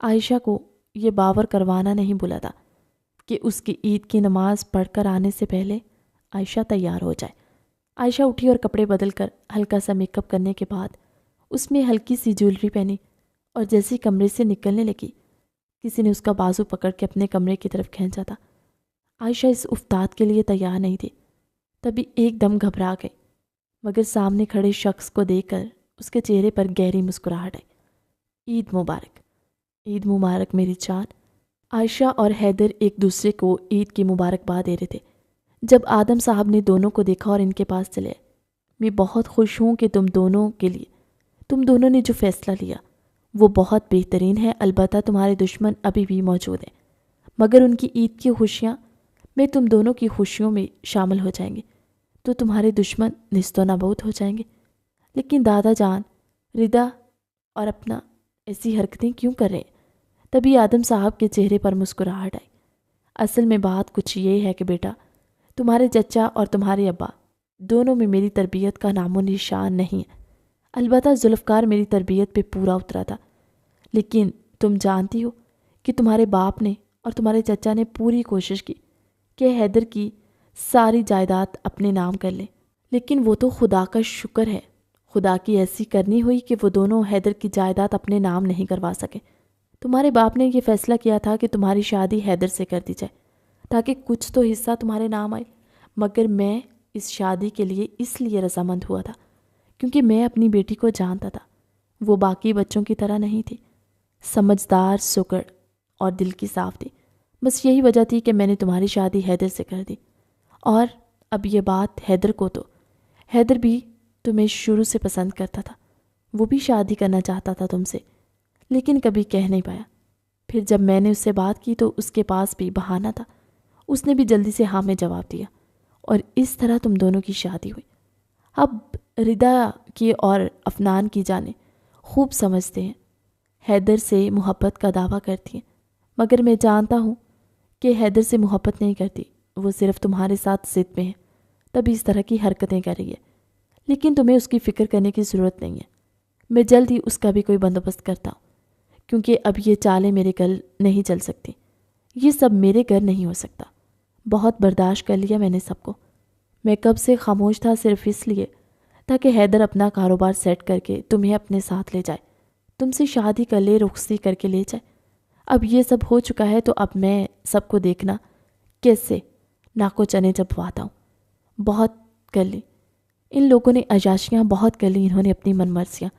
عائشہ کو یہ باور کروانا نہیں بھولا تھا کہ اس کی عید کی نماز پڑھ کر آنے سے پہلے عائشہ تیار ہو جائے۔ عائشہ اٹھی اور کپڑے بدل کر ہلکا سا میک اپ کرنے کے بعد اس میں ہلکی سی جیولری پہنی اور جیسے کمرے سے نکلنے لگی کسی نے اس کا بازو پکڑ کے اپنے کمرے کی طرف کھینچا تھا۔ عائشہ اس افتاد کے لیے تیار نہیں تھی، تبھی ایک دم گھبرا گئی مگر سامنے کھڑے شخص کو دیکھ کر اس کے چہرے پر گہری مسکراہٹ آئی۔ عید مبارک، عید مبارک میری جان۔ عائشہ اور حیدر ایک دوسرے کو عید کی مبارکباد دے رہے تھے جب آدم صاحب نے دونوں کو دیکھا اور ان کے پاس چلے آئے۔ میں بہت خوش ہوں کہ تم دونوں نے جو فیصلہ لیا وہ بہت بہترین ہے۔ البتہ تمہارے دشمن ابھی بھی موجود ہیں مگر ان کی عید کی خوشیاں میں تم دونوں کی خوشیوں میں شامل ہو جائیں گے تو تمہارے دشمن نیست و نابود ہو جائیں گے۔ لیکن دادا جان، ردا اور اپنا ایسی حرکتیں کیوں کر رہے ہیں؟ تبھی آدم صاحب کے چہرے پر مسکراہٹ آئی۔ اصل میں بات کچھ یہ ہے کہ بیٹا، تمہارے چچا اور تمہارے ابا دونوں میں میری تربیت کا نام و نشان نہیں ہے۔ البتہ ذوالفقار میری تربیت پہ پورا اترا تھا، لیکن تم جانتی ہو کہ تمہارے باپ نے اور تمہارے چچا نے پوری کوشش کی کہ حیدر کی ساری جائیداد اپنے نام کر لیں، لیکن وہ تو خدا کا شکر ہے، خدا کی ایسی کرنی ہوئی کہ وہ دونوں حیدر کی جائیداد اپنے نام نہیں کروا سکے۔ تمہارے باپ نے یہ فیصلہ کیا تھا کہ تمہاری شادی حیدر سے کر دی جائے تاکہ کچھ تو حصہ تمہارے نام آئے، مگر میں اس شادی کے لیے اس لیے رضامند ہوا تھا کیونکہ میں اپنی بیٹی کو جانتا تھا وہ باقی بچوں کی طرح نہیں تھی، سمجھدار، سکڑ اور دل کی صاف تھی۔ بس یہی وجہ تھی کہ میں نے تمہاری شادی حیدر سے کر دی۔ اور اب یہ بات حیدر بھی تمہیں شروع سے پسند کرتا تھا، وہ بھی شادی کرنا چاہتا تھا تم سے، لیکن کبھی کہہ نہیں پایا۔ پھر جب میں نے اس سے بات کی تو اس کے پاس بھی بہانہ تھا، اس نے بھی جلدی سے ہاں میں جواب دیا اور اس طرح تم دونوں کی شادی ہوئی۔ اب ردا کی اور افنان کی جانیں خوب سمجھتے ہیں، حیدر سے محبت کا دعویٰ کرتی ہیں، مگر میں جانتا ہوں کہ حیدر سے محبت نہیں کرتی، وہ صرف تمہارے ساتھ ضد میں ہے، تب اس طرح کی حرکتیں کر رہی ہے۔ لیکن تمہیں اس کی فکر کرنے کی ضرورت نہیں ہے، میں جلد ہی اس کا بھی کوئی بندوبست کرتا ہوں، کیونکہ اب یہ چالیں میرے گل نہیں چل سکتی۔ یہ سب میرے گھر نہیں ہو سکتا۔ بہت برداشت کر لیا میں نے سب کو۔ میں کب سے خاموش تھا صرف اس لیے تاکہ حیدر اپنا کاروبار سیٹ کر کے تمہیں اپنے ساتھ لے جائے، تم سے شادی کر لے، رخصتی کر کے لے جائے۔ اب یہ سب ہو چکا ہے تو اب میں سب کو دیکھنا کیسے ناکو چنے چبواتا ہوں۔ بہت کر لی ان لوگوں نے عیاشیاں، بہت کر لی انہوں نے اپنی من مرضیاں۔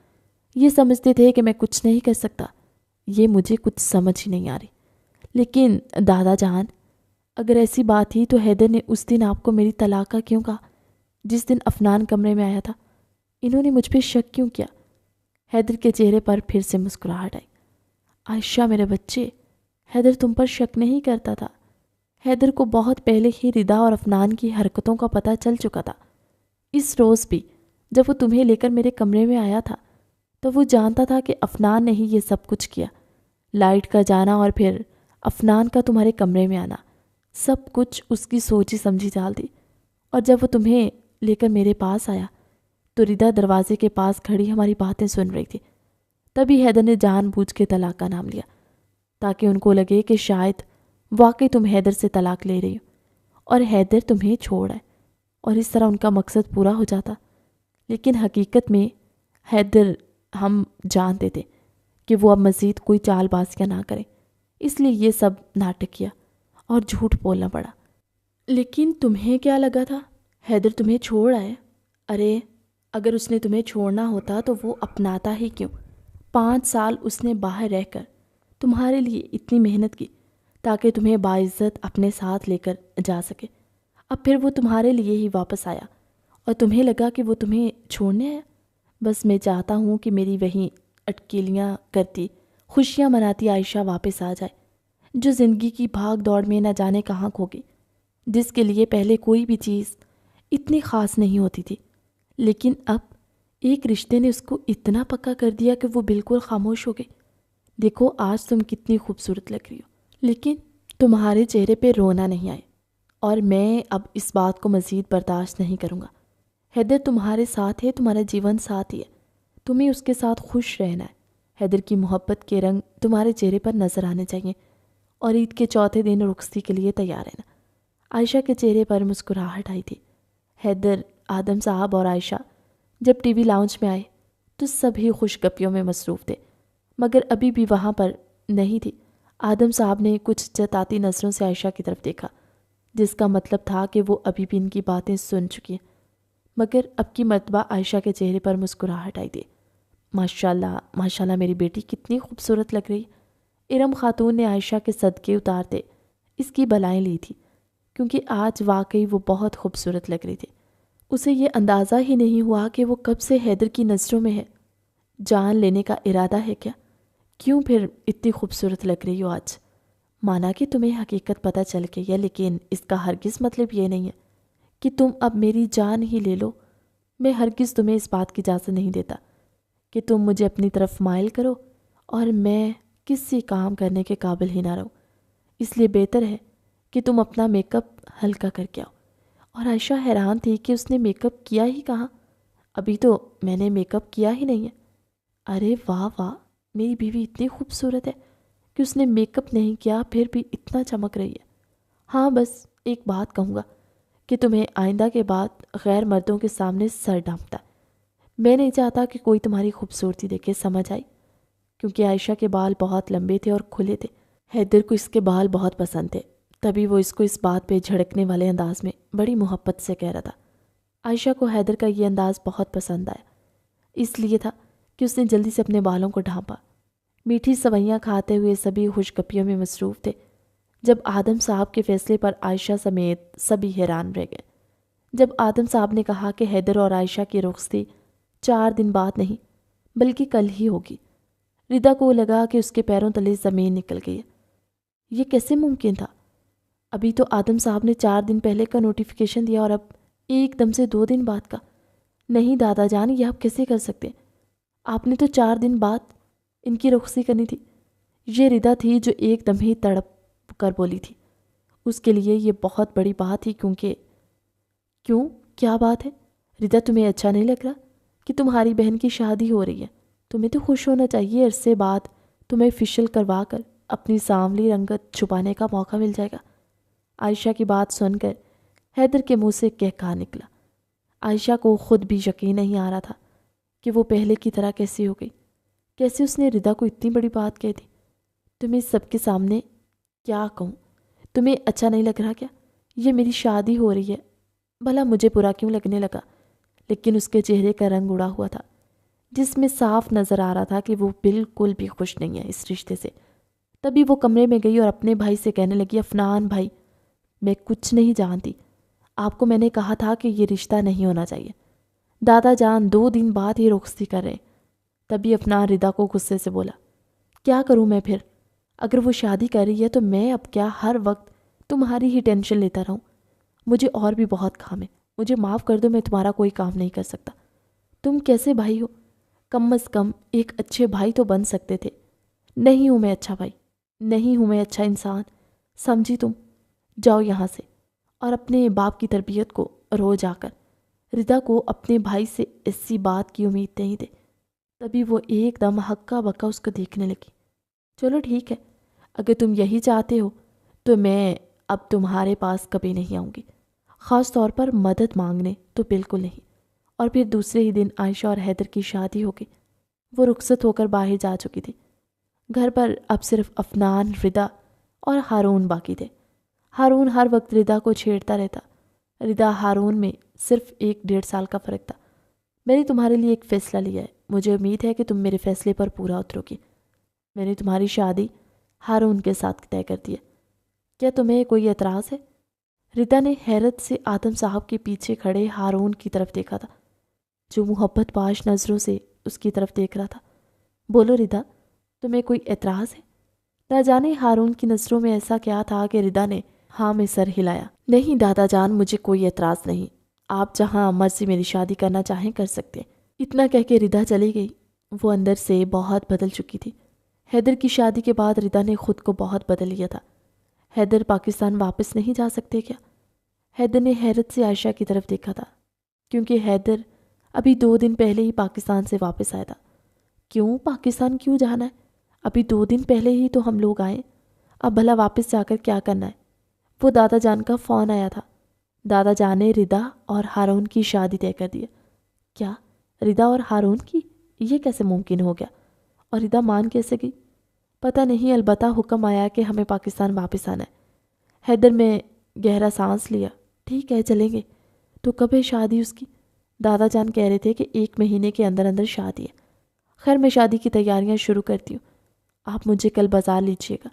یہ سمجھتے تھے کہ میں کچھ نہیں کر سکتا، یہ مجھے کچھ سمجھ ہی نہیں آ رہی۔ لیکن دادا جان، اگر ایسی بات تھی تو حیدر نے اس دن آپ کو میری طلاق کا کیوں کہا؟ جس دن افنان کمرے میں آیا تھا انہوں نے مجھ پہ شک کیوں کیا؟ حیدر کے چہرے پر پھر سے مسکراہٹ آئی۔ عائشہ میرے بچے، حیدر تم پر شک نہیں کرتا تھا۔ حیدر کو بہت پہلے ہی ردا اور افنان کی حرکتوں کا پتہ چل چکا تھا۔ اس روز بھی جب وہ تمہیں لے کر میرے کمرے میں آیا تھا تو وہ جانتا تھا کہ افنان نے ہی یہ سب کچھ کیا۔ لائٹ کا جانا اور پھر افنان کا تمہارے کمرے میں آنا، سب کچھ اس کی سوچی سمجھی چال تھی۔ اور جب وہ تمہیں لے کر میرے پاس آیا تو ردا دروازے کے پاس کھڑی ہماری باتیں سن رہی تھی۔ تبھی حیدر نے جان بوجھ کے طلاق کا نام لیا تاکہ ان کو لگے کہ شاید واقعی تم حیدر سے طلاق لے رہی ہو اور حیدر تمہیں چھوڑ آئے، اور اس طرح ان کا مقصد پورا ہو جاتا۔ لیکن حقیقت میں حیدر، ہم جانتے تھے کہ وہ اب مزید کوئی چال بازیاں نہ کرے، اس لیے یہ سب ناٹک کیا اور جھوٹ بولنا پڑا۔ لیکن تمہیں کیا لگا تھا حیدر تمہیں چھوڑ آئے؟ ارے اگر اس نے تمہیں چھوڑنا ہوتا تو وہ اپناتا ہی کیوں؟ 5 سال اس نے باہر رہ کر تمہارے لیے اتنی محنت کی تاکہ تمہیں باعزت اپنے ساتھ لے کر جا سکے۔ اب پھر وہ تمہارے لیے ہی واپس آیا اور تمہیں لگا کہ وہ تمہیں چھوڑنے آیا۔ بس میں چاہتا ہوں کہ میری وہیں اٹکیلیاں کرتی، خوشیاں مناتی عائشہ واپس آ جائے، جو زندگی کی بھاگ دوڑ میں نہ جانے کہاں کھو گئی، جس کے لیے پہلے کوئی بھی چیز اتنی خاص نہیں ہوتی تھی، لیکن اب ایک رشتے نے اس کو اتنا پکا کر دیا کہ وہ بالکل خاموش ہو گئی۔ دیکھو آج تم کتنی خوبصورت لگ رہی ہو، لیکن تمہارے چہرے پہ رونا نہیں آئے، اور میں اب اس بات کو مزید برداشت نہیں کروں گا۔ حیدر تمہارے ساتھ ہے، تمہارا جیون ساتھی ہے، تمہیں اس کے ساتھ خوش رہنا ہے۔ حیدر کی محبت کے رنگ تمہارے چہرے پر نظر آنے چاہیے، اور عید کے چوتھے دن رخصتی کے لیے تیار رہنا۔ عائشہ کے چہرے پر مسکراہٹ آئی تھی۔ حیدر، آدم صاحب اور عائشہ جب ٹی وی لاؤنج میں آئے تو سبھی خوش گپیوں میں مصروف تھے، مگر ابھی بھی وہاں پر نہیں تھی۔ آدم صاحب نے کچھ جتاتی نظروں سے عائشہ کی طرف دیکھا، جس کا مطلب تھا کہ وہ ابھی بھی ان کی باتیں سن چکی ہیں، مگر اب کی مرتبہ عائشہ کے چہرے پر مسکراہٹ آئی تھی۔ ماشاءاللہ ماشاءاللہ میری بیٹی کتنی خوبصورت لگ رہی۔ ارم خاتون نے عائشہ کے صدقے اتارتے اس کی بلائیں لی تھی، کیونکہ آج واقعی وہ بہت خوبصورت لگ رہی تھی۔ اسے یہ اندازہ ہی نہیں ہوا کہ وہ کب سے حیدر کی نظروں میں ہے۔ جان لینے کا ارادہ ہے کیا؟ کیوں پھر اتنی خوبصورت لگ رہی ہو آج؟ مانا کہ تمہیں حقیقت پتہ چل گئی ہے، لیکن اس کا ہرگز مطلب یہ نہیں ہے کہ تم اب میری جان ہی لے لو۔ میں ہرگز تمہیں اس بات کی اجازت نہیں دیتا کہ تم مجھے اپنی طرف مائل کرو اور میں کسی کام کرنے کے قابل ہی نہ رہوں۔ اس لیے بہتر ہے کہ تم اپنا میک اپ ہلکا کر کے آؤ۔ اور عائشہ حیران تھی کہ اس نے میک اپ کیا ہی کہاں، ابھی تو میں نے میک اپ کیا ہی نہیں ہے۔ ارے واہ واہ، میری بیوی اتنی خوبصورت ہے کہ اس نے میک اپ نہیں کیا پھر بھی اتنا چمک رہی ہے۔ ہاں بس ایک بات کہوں گا کہ تمہیں آئندہ کے بعد غیر مردوں کے سامنے سر ڈھانپتا ہے۔ میں نہیں چاہتا کہ کوئی تمہاری خوبصورتی دیکھے، سمجھ آئی؟ کیونکہ عائشہ کے بال بہت لمبے تھے اور کھلے تھے۔ حیدر کو اس کے بال بہت پسند تھے، تبھی وہ اس کو اس بات پہ جھڑکنے والے انداز میں بڑی محبت سے کہہ رہا تھا۔ عائشہ کو حیدر کا یہ انداز بہت پسند آیا، اس لیے تھا کہ اس نے جلدی سے اپنے بالوں کو ڈھانپا۔ میٹھی سوئیاں کھاتے ہوئے سبھی خوش گپیوں میں مصروف تھے۔ جب آدم صاحب کے فیصلے پر عائشہ سمیت سبھی حیران رہ گئے۔ جب آدم صاحب نے کہا کہ حیدر اور عائشہ کی رخصتی 4 دن بعد نہیں بلکہ کل ہی ہوگی، ردا کو لگا کہ اس کے پیروں تلے زمین نکل گئی ہے۔ یہ کیسے ممکن تھا؟ ابھی تو آدم صاحب نے 4 دن پہلے کا نوٹیفیکیشن دیا اور اب ایک دم سے 2 دن بعد کا۔ نہیں دادا جان، یہ آپ کیسے کر سکتے؟ آپ نے تو 4 دن بعد ان کی رخصتی کرنی تھی۔ یہ ردا تھی جو ایک دم ہی تڑپ کر بولی تھی۔ اس کے لیے یہ بہت بڑی بات تھی، کیونکہ کیوں؟ کیا بات ہے؟ ردا تمہیں اچھا نہیں لگ رہا کہ تمہاری بہن کی شادی ہو رہی ہے؟ تمہیں تو خوش ہونا چاہیے، عرصے بعد تمہیں فیشل کروا کر اپنی سانولی رنگت چھپانے کا موقع مل جائے گا۔ عائشہ کی بات سن کر حیدر کے منہ سے کہکا نکلا۔ عائشہ کو خود بھی یقین نہیں آ رہا تھا کہ وہ پہلے کی طرح کیسی ہو گئی، کیسے اس نے ردا کو اتنی بڑی بات کہہ دی۔ تمہیں سب کے سامنے کیا کہوں، تمہیں اچھا نہیں لگ رہا کیا؟ یہ میری شادی ہو رہی ہے، بھلا مجھے برا کیوں لگنے لگا؟ لیکن اس کے چہرے کا رنگ اڑا ہوا تھا، جس میں صاف نظر آ رہا تھا کہ وہ بالکل بھی خوش نہیں ہے اس رشتے سے۔ تبھی وہ کمرے میں گئی اور اپنے بھائی سے کہنے لگی، عفنان بھائی، میں کچھ نہیں جانتی، آپ کو میں نے کہا تھا کہ یہ رشتہ نہیں ہونا چاہیے۔ دادا جان 2 دن بعد ہی رخصتی کر رہے ہیں۔ تبھی عفنان ردا کو غصے سے بولا، کیا کروں میں پھر؟ اگر وہ شادی کر رہی ہے تو میں اب کیا ہر وقت تمہاری ہی ٹینشن لیتا رہوں؟ مجھے اور بھی بہت کام ہے، مجھے معاف کر دو، میں تمہارا کوئی کام نہیں کر سکتا۔ تم کیسے بھائی ہو؟ کم از کم ایک اچھے بھائی تو بن سکتے تھے۔ نہیں ہوں میں اچھا بھائی، نہیں ہوں میں اچھا انسان، سمجھی تم؟ جاؤ یہاں سے اور اپنے باپ کی تربیت کو رو جا کر۔ ردا کو اپنے بھائی سے ایسی بات کی امید نہیں تھی۔ تبھی وہ ایک دم ہکا بکا اس کو دیکھنے لگی۔ چلو ٹھیک ہے، اگر تم یہی چاہتے ہو تو میں اب تمہارے پاس کبھی نہیں آؤں گی، خاص طور پر مدد مانگنے تو بالکل نہیں۔ اور پھر دوسرے ہی دن عائشہ اور حیدر کی شادی ہو گئی۔ وہ رخصت ہو کر باہر جا چکی تھی۔ گھر پر اب صرف عفنان، ردا اور ہارون باقی تھے۔ ہارون ہر وقت ردا کو چھیڑتا رہتا۔ ردا ہارون میں صرف 1-1.5 سال کا فرق تھا۔ میں نے تمہارے لیے ایک فیصلہ لیا ہے، مجھے امید ہے کہ تم میرے فیصلے پر پورا اترو گی۔ میں نے تمہاری شادی ہارون کے ساتھ طے کر دی ہے، کیا تمہیں کوئی اعتراض ہے؟ ردا نے حیرت سے آدم صاحب کے پیچھے کھڑے ہارون کی طرف دیکھا تھا، جو محبت باش نظروں سے اس کی طرف دیکھ رہا تھا۔ بولو ردا، تمہیں کوئی اعتراض ہے؟ نہ جانے ہارون کی نظروں میں ایسا کیا تھا کہ ردا نے ہاں میں سر ہلایا۔ نہیں دادا جان، مجھے کوئی اعتراض نہیں، آپ جہاں مرضی میری شادی کرنا چاہیں کر سکتے ہیں۔ اتنا کہہ کے ردا چلی گئی۔ وہ اندر سے بہت بدل چکی تھی۔ حیدر کی شادی کے بعد ردا نے خود کو بہت بدل لیا تھا۔ حیدر پاکستان واپس نہیں جا سکتے کیا؟ حیدر نے حیرت سے عائشہ کی طرف دیکھا تھا، کیونکہ حیدر ابھی 2 دن پہلے ہی پاکستان سے واپس آیا تھا۔ کیوں پاکستان کیوں جانا ہے؟ ابھی 2 دن پہلے ہی تو ہم لوگ آئے، اب بھلا واپس جا کر کیا کرنا ہے؟ وہ دادا جان کا فون آیا تھا۔ دادا جان نے ردا اور ہارون کی شادی طے کر دی۔ کیا ردا اور ہارون کی؟ یہ کیسے ممکن ہو گیا؟ اور ردا مان کیسے گئی؟ پتہ نہیں، البتہ حکم آیا کہ ہمیں پاکستان واپس آنا ہے۔ حیدر میں گہرا سانس لیا۔ ٹھیک ہے چلیں گے۔ تو کب ہے شادی اس کی؟ دادا جان کہہ رہے تھے کہ 1 مہینے کے اندر اندر شادی ہے۔ خیر میں شادی کی تیاریاں شروع کرتی ہوں، آپ مجھے کل بازار لیجیے گا،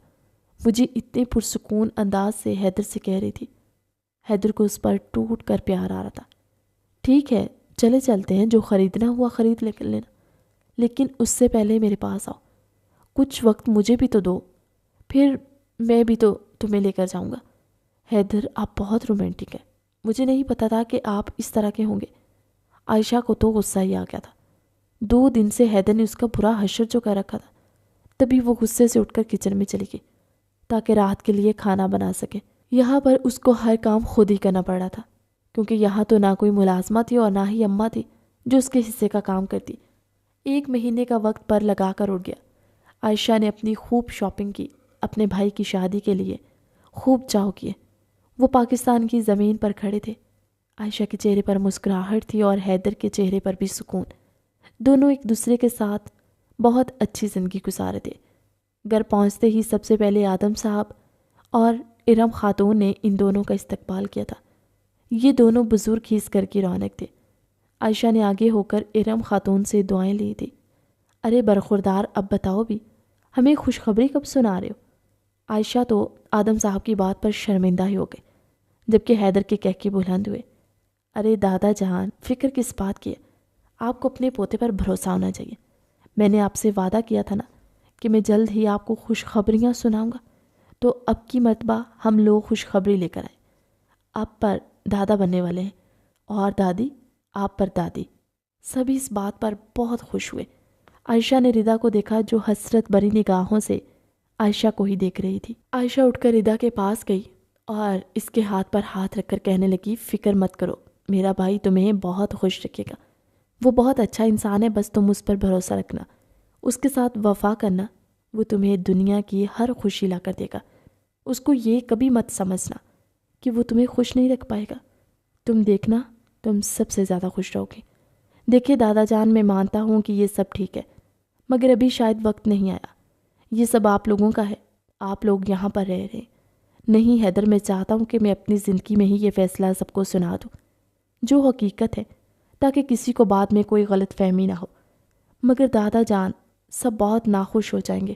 مجھے اتنے پرسکون انداز سے حیدر سے کہہ رہی تھی۔ حیدر کو اس پر ٹوٹ کر پیار آ رہا تھا۔ ٹھیک ہے چلے چلتے ہیں، جو خریدنا ہوا خرید لینا، لیکن اس سے پہلے میرے پاس آؤ، کچھ وقت مجھے بھی تو دو، پھر میں بھی تو تمہیں لے کر جاؤں گا۔ حیدر آپ بہت رومانٹک ہیں، مجھے نہیں پتا تھا کہ آپ اس طرح کے ہوں گے۔ عائشہ کو تو غصہ ہی آ گیا تھا۔ 2 دن سے حیدر نے اس کا برا حشر جو کر رکھا تھا۔ تبھی وہ غصے سے اٹھ کر کچن میں چلی گئی تاکہ رات کے لیے کھانا بنا سکے۔ یہاں پر اس کو ہر کام خود ہی کرنا پڑ رہا تھا، کیونکہ یہاں تو نہ کوئی ملازمہ تھی اور نہ ہی اماں تھی جو اس کے حصے کا کام کرتی۔ 1 مہینے کا وقت پر لگا کر اڑ گیا۔ عائشہ نے اپنی خوب شاپنگ کی، اپنے بھائی کی شادی کے لیے خوب چاؤ کیے۔ وہ پاکستان کی زمین پر کھڑے تھے۔ عائشہ کے چہرے پر مسکراہٹ تھی اور حیدر کے چہرے پر بھی سکون۔ دونوں ایک دوسرے کے ساتھ بہت اچھی زندگی گزارے تھے۔ گھر پہنچتے ہی سب سے پہلے آدم صاحب اور ارم خاتون نے ان دونوں کا استقبال کیا تھا۔ یہ دونوں بزرگ ہی اس گھر کی رونق تھے۔ عائشہ نے آگے ہو کر ارم خاتون سے دعائیں لی تھی۔ ارے برخوردار، اب بتاؤ بھی، ہمیں خوشخبری کب سنا رہے ہو؟ عائشہ تو آدم صاحب کی بات پر شرمندہ ہی ہو گئے، جبکہ حیدر کے کہکے بلند ہوئے۔ ارے دادا جان، فکر کس بات کی ہے؟ آپ کو اپنے پوتے پر بھروسہ ہونا چاہیے۔ میں نے آپ سے وعدہ کیا تھا نا کہ میں جلد ہی آپ کو خوشخبریاں سناؤں گا، تو اب کی مرتبہ ہم لوگ خوشخبری لے کر آئے۔ آپ پر دادا بننے والے ہیں اور دادی آپ پر دادی۔ سبھی اس بات پر بہت خوش ہوئے۔ عائشہ نے ردا کو دیکھا جو حسرت بری نگاہوں سے عائشہ کو ہی دیکھ رہی تھی۔ عائشہ اٹھ کر ردا کے پاس گئی اور اس کے ہاتھ پر ہاتھ رکھ کر کہنے لگی، فکر مت کرو، میرا بھائی تمہیں بہت خوش رکھے گا۔ وہ بہت اچھا انسان ہے، بس تم اس پر بھروسہ رکھنا، اس کے ساتھ وفا کرنا، وہ تمہیں دنیا کی ہر خوشی لا کر دے گا۔ اس کو یہ کبھی مت سمجھنا کہ وہ تمہیں خوش نہیں رکھ پائے گا۔ تم دیکھنا، تم سب سے زیادہ خوش رہو گے۔ دیکھیے دادا جان، میں مانتا ہوں کہ یہ سب ٹھیک ہے، مگر ابھی شاید وقت نہیں آیا۔ یہ سب آپ لوگوں کا ہے، آپ لوگ یہاں پر رہ رہے ہیں۔ نہیں حیدر، میں چاہتا ہوں کہ میں اپنی زندگی میں ہی یہ فیصلہ سب کو سنا دوں جو حقیقت ہے، تاکہ کسی کو بعد میں کوئی غلط فہمی نہ ہو۔ مگر دادا جان، سب بہت ناخوش ہو جائیں گے،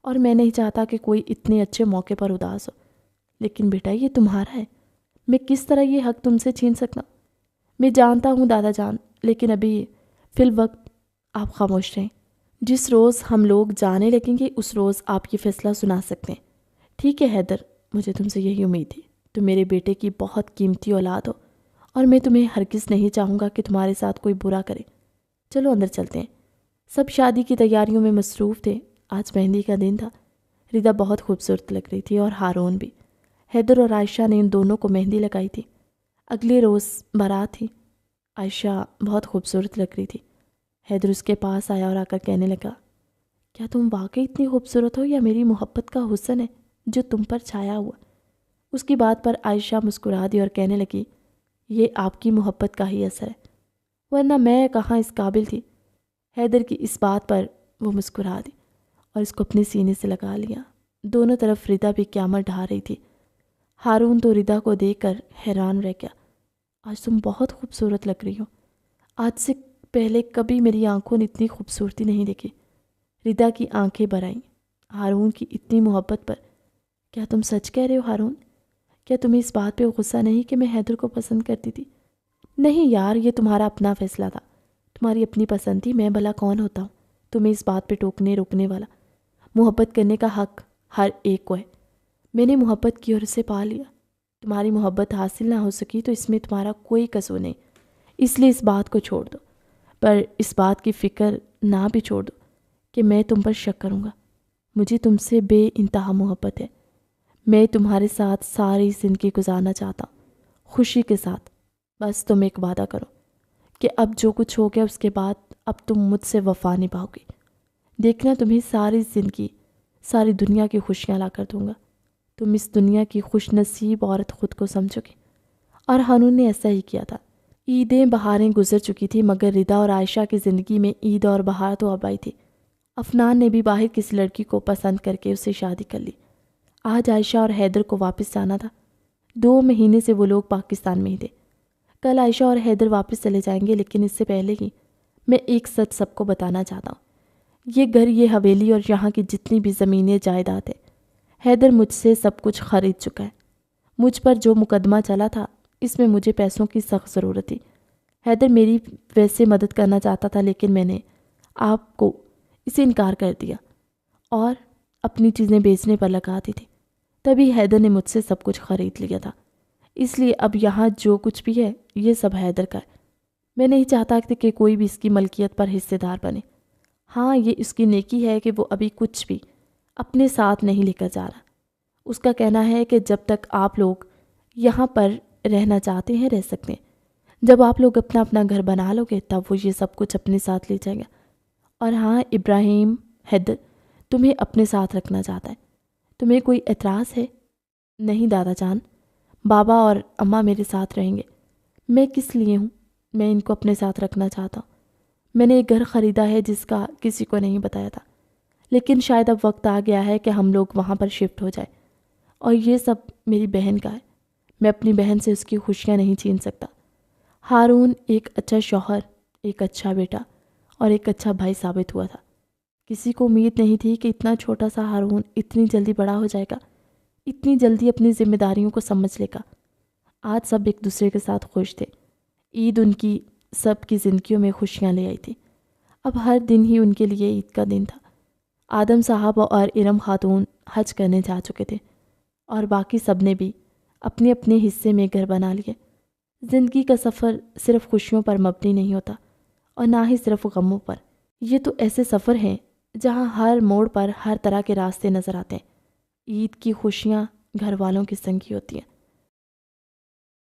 اور میں نہیں چاہتا کہ کوئی اتنے اچھے موقع پر اداس ہو۔ لیکن بیٹا، یہ تمہارا ہے، میں کس طرح یہ حق تم سے چھین سکتا؟ میں جانتا ہوں دادا جان، لیکن ابھی فی الوقت آپ خاموش رہیں۔ جس روز ہم لوگ جانے لگیں گے اس روز آپ یہ فیصلہ سنا سکتے ہیں۔ ٹھیک ہے حیدر، مجھے تم سے یہی امید ہے۔ تم میرے بیٹے کی بہت قیمتی اولاد ہو، اور میں تمہیں ہرگز نہیں چاہوں گا کہ تمہارے ساتھ کوئی برا کرے۔ چلو اندر چلتے ہیں۔ سب شادی کی تیاریوں میں مصروف تھے۔ آج مہندی کا دن تھا۔ ردا بہت خوبصورت لگ رہی تھی اور ہارون بھی۔ حیدر اور عائشہ نے ان دونوں کو مہندی لگائی تھی۔ اگلے روز بارات تھی۔ عائشہ بہت خوبصورت لگ رہی تھی۔ حیدر اس کے پاس آیا اور آ کر کہنے لگا، کیا تم واقعی اتنی خوبصورت ہو یا میری محبت کا حسن ہے جو تم پر چھایا ہوا؟ اس کی بات پر عائشہ مسکرا دی اور کہنے لگی، یہ آپ کی محبت کا ہی اثر ہے، ورنہ میں کہاں اس قابل تھی۔ حیدر کی اس بات پر وہ مسکرا دی اور اس کو اپنے سینے سے لگا لیا۔ دونوں طرف ردا بھی قیامت ڈھا رہی تھی۔ ہارون تو ردا کو دیکھ کر حیران رہ گیا۔ آج تم بہت خوبصورت لگ رہی ہو، آج سے پہلے کبھی میری آنکھوں نے اتنی خوبصورتی نہیں دیکھی۔ ردا کی آنکھیں بھر آئیں ہارون کی اتنی محبت پر۔ کیا تم سچ کہہ رہے ہو ہارون؟ کیا تمہیں اس بات پہ غصہ نہیں کہ میں حیدر کو پسند کرتی تھی؟ نہیں یار، یہ تمہارا اپنا فیصلہ تھا، تمہاری اپنی پسند تھی، میں بھلا کون ہوتا ہوں تمہیں اس بات پہ ٹوکنے روکنے والا؟ محبت کرنے کا حق ہر ایک کو ہے۔ میں نے محبت کی اور اسے پا لیا۔ تمہاری محبت حاصل نہ ہو سکی تو اس میں تمہارا کوئی قصور نہیں، اس لیے اس بات کو چھوڑ دو۔ پر اس بات کی فکر نہ بھی چھوڑ دو کہ میں تم پر شک کروں گا۔ مجھے تم سے بے انتہا محبت ہے۔ میں تمہارے ساتھ ساری زندگی گزارنا چاہتا ہوں، خوشی کے ساتھ۔ بس تم ایک وعدہ کرو کہ اب جو کچھ ہو گیا اس کے بعد اب تم مجھ سے وفا نبھاؤ گی۔ دیکھنا، تمہیں ساری زندگی ساری دنیا کی خوشیاں لا کر دوں گا۔ تم اس دنیا کی خوش نصیب عورت خود کو سمجھو گی۔ اور ہارون نے ایسا ہی کیا تھا۔ عیدیں بہاریں گزر چکی تھی، مگر ردا اور عائشہ کی زندگی میں عید اور بہار تو اب آئی تھی۔ افنان نے بھی باہر کسی لڑکی کو پسند کر کے اسے شادی کر لی۔ آج عائشہ اور حیدر کو واپس جانا تھا۔ 2 مہینے سے وہ لوگ پاکستان میں ہی تھے۔ کل عائشہ اور حیدر واپس چلے جائیں گے، لیکن اس سے پہلے ہی میں ایک سچ سب کو بتانا چاہتا ہوں۔ یہ گھر، یہ حویلی اور یہاں کی جتنی بھی زمینیں جائیداد ہے، حیدر مجھ سے سب کچھ خرید چکا ہے۔ مجھ پر جو مقدمہ چلا تھا اس میں مجھے پیسوں کی سخت ضرورت تھی۔ حیدر میری ویسے مدد کرنا چاہتا تھا، لیکن میں نے آپ کو اسے انکار کر دیا اور اپنی چیزیں بیچنے پر لگا دی تھی۔ تبھی حیدر نے مجھ سے سب کچھ خرید لیا تھا۔ اس لیے اب یہاں جو کچھ بھی ہے یہ سب حیدر کا ہے۔ میں نہیں چاہتا کہ کوئی بھی اس کی ملکیت پر حصے دار بنے۔ ہاں، یہ اس کی نیکی ہے کہ وہ ابھی کچھ بھی اپنے ساتھ نہیں لے کر جا رہا۔ اس کا کہنا ہے کہ جب تک آپ لوگ یہاں پر رہنا چاہتے ہیں رہ سکتے ہیں، جب آپ لوگ اپنا اپنا گھر بنا لو گے تب وہ یہ سب کچھ اپنے ساتھ لے جائے گا۔ اور ہاں ابراہیم، حیدر تمہیں اپنے ساتھ رکھنا چاہتا ہے۔ تمہیں کوئی اعتراض ہے؟ نہیں دادا جان، بابا اور اماں میرے ساتھ رہیں گے۔ میں کس لیے ہوں؟ میں ان کو اپنے ساتھ رکھنا چاہتا ہوں۔ میں نے ایک گھر خریدا ہے جس کا کسی کو نہیں بتایا تھا، لیکن شاید اب وقت آ گیا ہے کہ ہم لوگ وہاں پر شفٹ ہو جائیں، اور یہ سب میری بہن کا ہے۔ میں اپنی بہن سے اس کی خوشیاں نہیں چھین سکتا۔ ہارون ایک اچھا شوہر، ایک اچھا بیٹا اور ایک اچھا بھائی ثابت ہوا تھا۔ کسی کو امید نہیں تھی کہ اتنا چھوٹا سا ہارون اتنی جلدی بڑا ہو جائے گا، اتنی جلدی اپنی ذمہ داریوں کو سمجھ لے گا۔ آج سب ایک دوسرے کے ساتھ خوش تھے۔ عید ان کی سب کی زندگیوں میں خوشیاں لے آئی تھی۔ اب ہر دن ہی ان کے لیے عید کا دن تھا۔ آدم صاحب اور ارم خاتون حج کرنے جا چکے تھے، اور باقی سب نے بھی اپنے اپنے حصے میں گھر بنا لیے۔ زندگی کا سفر صرف خوشیوں پر مبنی نہیں ہوتا، اور نہ ہی صرف غموں پر۔ یہ تو ایسے سفر ہیں جہاں ہر موڑ پر ہر طرح کے راستے نظر آتے ہیں۔ عید کی خوشیاں گھر والوں کی سنگی ہوتی ہیں۔